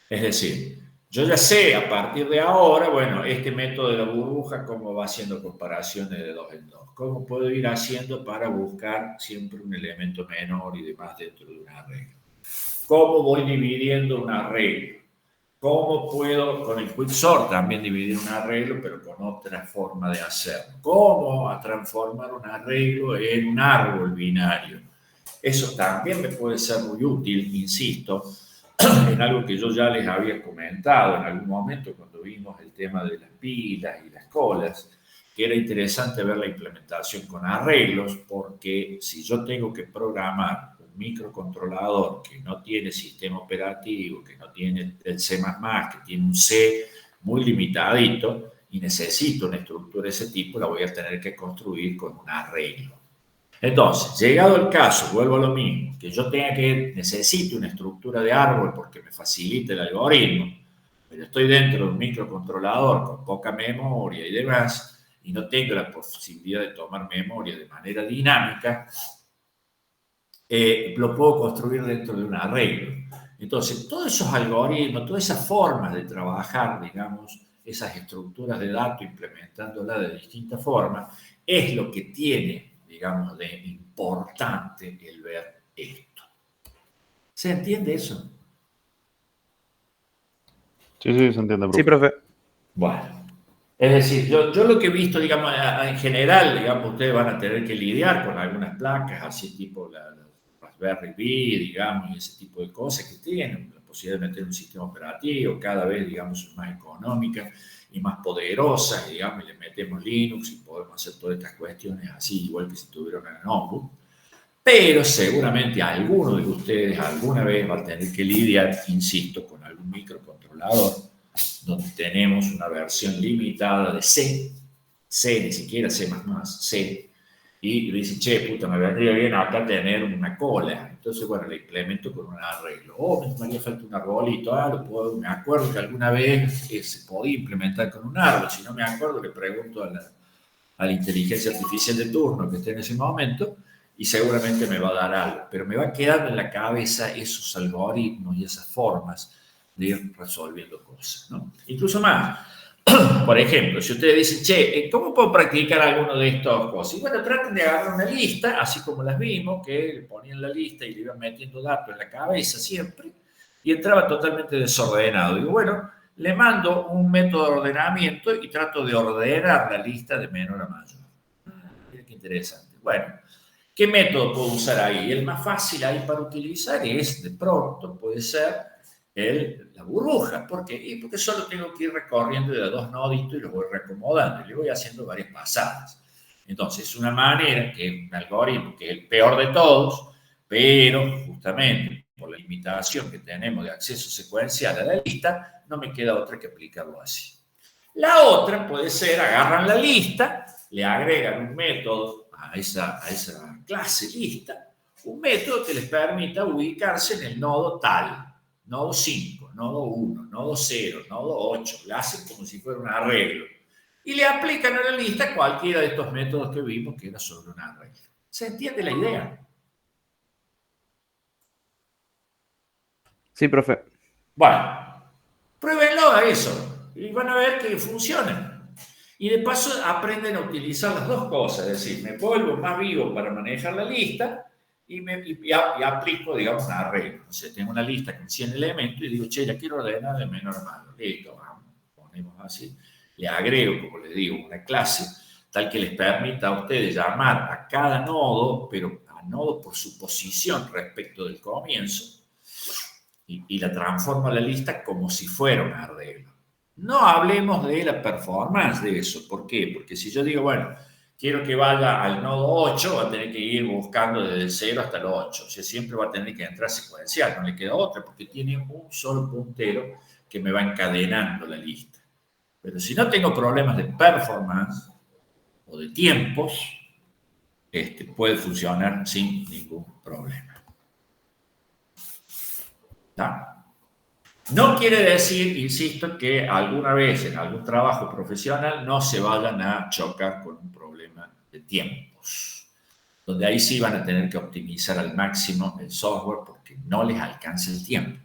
Es decir, yo ya sé a partir de ahora, bueno, este método de la burbuja, cómo va haciendo comparaciones de dos en dos, cómo puedo ir haciendo para buscar siempre un elemento menor y demás dentro de un arreglo, cómo voy dividiendo un arreglo, cómo puedo con el quicksort también dividir un arreglo, pero con otra forma de hacerlo, cómo transformar un arreglo en un árbol binario. Eso también me puede ser muy útil, insisto, en algo que yo ya les había comentado en algún momento cuando vimos el tema de las pilas y las colas, que era interesante ver la implementación con arreglos, porque si yo tengo que programar un microcontrolador que no tiene sistema operativo, que no tiene el C++, que tiene un C muy limitadito, y necesito una estructura de ese tipo, la voy a tener que construir con un arreglo. Entonces, llegado el caso, vuelvo a lo mismo, que yo necesito una estructura de árbol porque me facilita el algoritmo, pero estoy dentro de un microcontrolador con poca memoria y demás, y no tengo la posibilidad de tomar memoria de manera dinámica, lo puedo construir dentro de un arreglo. Entonces, todos esos algoritmos, todas esas formas de trabajar, digamos, esas estructuras de datos, implementándolas de distintas formas, es lo que tiene, digamos, de importante el ver esto. ¿Se entiende eso? Sí, sí, se entiende, profe. Sí, profe. Bueno, es decir, yo lo que he visto, digamos, en general, digamos, ustedes van a tener que lidiar con algunas placas, así tipo la Raspberry Pi, digamos, y ese tipo de cosas que tienen la posibilidad de meter un sistema operativo, cada vez, digamos, son más económicas y más poderosas, digamos, y le metemos Linux y podemos hacer todas estas cuestiones así, igual que si tuvieran una notebook. Pero seguramente alguno de ustedes alguna vez va a tener que lidiar, insisto, con algún microcontrolador donde tenemos una versión limitada de C, ni siquiera C++, C, y dice, che, puta, me vendría bien acá tener una cola. Entonces, bueno, le implemento con un arreglo. Me haría falta un arbolito. Me acuerdo que alguna vez se podía implementar con un árbol. Si no me acuerdo, le pregunto a la inteligencia artificial de turno que esté en ese momento y seguramente me va a dar algo. Pero me va quedando en la cabeza esos algoritmos y esas formas de ir resolviendo cosas, ¿no? Incluso más. Por ejemplo, si ustedes dicen, che, ¿cómo puedo practicar alguno de estos cosas? Y bueno, traten de agarrar una lista, así como las vimos, que le ponían la lista y le iban metiendo datos en la cabeza siempre, y entraba totalmente desordenado. Digo, bueno, le mando un método de ordenamiento y trato de ordenar la lista de menor a mayor. Mira qué interesante. Bueno, ¿qué método puedo usar ahí? El más fácil ahí para utilizar es, de pronto, puede ser la burbuja. ¿Por qué? Y porque solo tengo que ir recorriendo de dos noditos y los voy reacomodando y le voy haciendo varias pasadas. Entonces, una manera que un algoritmo, que es el peor de todos, Pero justamente por la limitación que tenemos de acceso secuencial a la lista, no me queda otra que aplicarlo así. La otra puede ser, agarran la lista, le agregan un método a esa clase lista, un método que les permita ubicarse en el nodo tal, nodo 5, nodo 1, nodo 0, nodo 8, lo hacen como si fuera un arreglo. Y le aplican a la lista cualquiera de estos métodos que vimos que era sobre un arreglo. ¿Se entiende la idea? Sí, profe. Bueno, pruébenlo a eso y van a ver que funciona. Y de paso aprenden a utilizar las dos cosas, es decir, me vuelvo más vivo para manejar la lista y aplico, digamos, un arreglo. O sea, tengo una lista con 100 elementos y digo, che, ya quiero ordenar de menor a mayor. Listo, vamos, ponemos así. Le agrego, como les digo, una clase tal que les permita a ustedes llamar a cada nodo, pero a nodo por su posición respecto del comienzo, y la transformo a la lista como si fuera un arreglo. No hablemos de la performance de eso. ¿Por qué? Porque si yo digo, bueno, quiero que vaya al nodo 8, va a tener que ir buscando desde el 0 hasta el 8. O sea, siempre va a tener que entrar secuencial, no le queda otra, porque tiene un solo puntero que me va encadenando la lista. Pero si no tengo problemas de performance o de tiempos, puede funcionar sin ningún problema. ¿Está? No quiere decir, insisto, que alguna vez en algún trabajo profesional no se vayan a chocar con un problema de tiempos, donde ahí sí van a tener que optimizar al máximo el software porque no les alcanza el tiempo.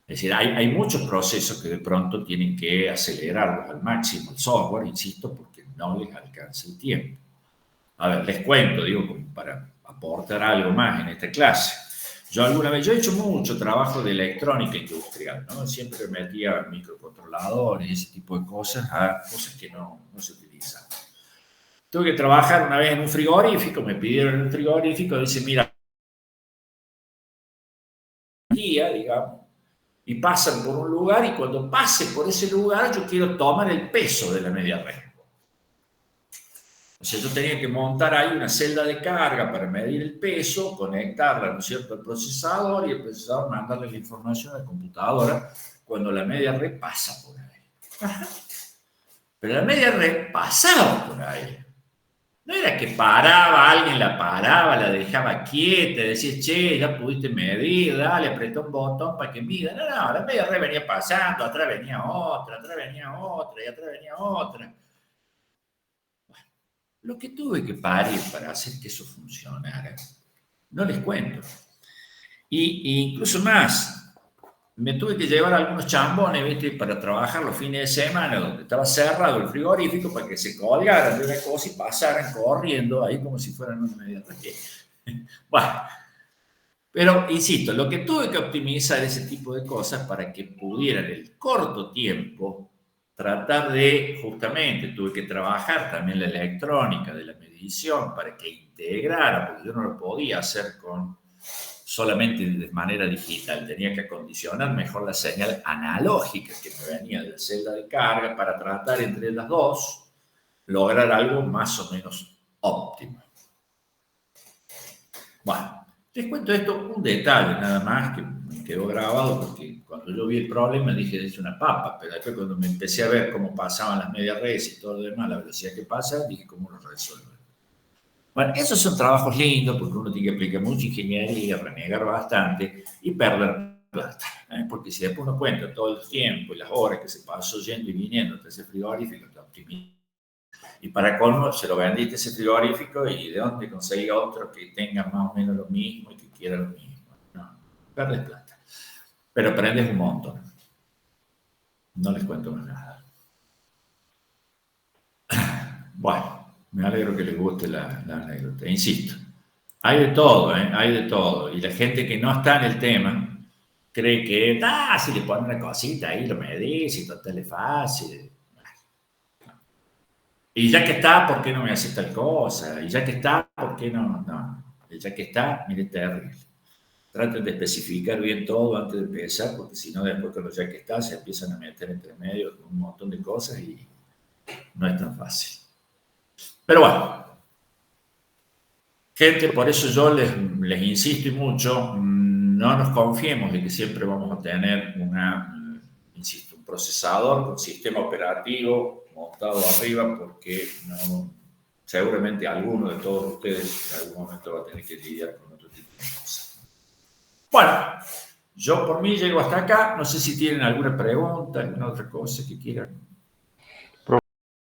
Es decir, hay muchos procesos que de pronto tienen que acelerarlos al máximo el software, insisto, porque no les alcanza el tiempo. A ver, les cuento, digo, para aportar algo más en esta clase. Yo he hecho mucho trabajo de electrónica industrial, ¿no? Siempre metía microcontroladores, ese tipo de cosas, a cosas que no se utilizan. Tuve que trabajar una vez en un frigorífico, me pidieron un frigorífico, dice, mira, guía, digamos, y pasan por un lugar, y cuando pase por ese lugar yo quiero tomar el peso de la media red. O sea, yo tenía que montar ahí una celda de carga para medir el peso, conectarla, ¿no es cierto?, al procesador, y el procesador mandarle la información a la computadora cuando la media red pasa por ahí. Ajá. Pero la media red pasaba por ahí. No era que paraba, alguien la paraba, la dejaba quieta, decía, che, ya pudiste medir, dale, apretó un botón para que mida. No, la media red venía pasando, atrás venía otra, y atrás venía otra. Lo que tuve que parir para hacer que eso funcionara, no les cuento. Y incluso más, me tuve que llevar algunos chambones, ¿viste?, para trabajar los fines de semana, donde estaba cerrado el frigorífico, para que se colgaran de una cosa y pasaran corriendo ahí como si fueran una media raqueta. Bueno, pero insisto, lo que tuve que optimizar ese tipo de cosas para que pudieran en el corto tiempo tratar de, justamente, tuve que trabajar también la electrónica de la medición para que integrara, porque yo no lo podía hacer solamente de manera digital, tenía que acondicionar mejor la señal analógica que me venía de la celda de carga para tratar entre las dos lograr algo más o menos óptimo. Bueno, les cuento esto, un detalle nada más que me quedó grabado, porque cuando yo vi el problema dije, es una papa, pero después cuando me empecé a ver cómo pasaban las medias redes y todo lo demás, la velocidad que pasa, dije, ¿cómo lo resuelvo? Bueno, esos son trabajos lindos porque uno tiene que aplicar mucha ingeniería, renegar bastante y perder plata. Porque si después uno cuenta todo el tiempo y las horas que se pasó yendo y viniendo hasta ese frigorífico, te optimiza. Y para colmo, se lo vendiste ese frigorífico y de dónde conseguí otro que tenga más o menos lo mismo y que quiera lo mismo. No, perdes plata. Pero aprendes un montón. No les cuento más nada. Bueno, me alegro que les guste la anécdota. Insisto, hay de todo, hay de todo. Y la gente que no está en el tema cree que, si le ponen una cosita ahí, lo medís y total es fácil. Y ya que está, ¿por qué no me hace tal cosa? Y ya que está, ¿por qué no? No. Y ya que está, mire, terrible. Traten de especificar bien todo antes de empezar, porque si no, después con los ya que está, se empiezan a meter entre medio un montón de cosas y no es tan fácil. Pero bueno, Gente, por eso yo les insisto y mucho, no nos confiemos de que siempre vamos a tener insisto, un procesador con sistema operativo montado arriba, porque seguramente alguno de todos ustedes en algún momento va a tener que lidiar con otro tipo de cosas. Bueno, yo por mí llego hasta acá. No sé si tienen alguna pregunta, alguna otra cosa que quieran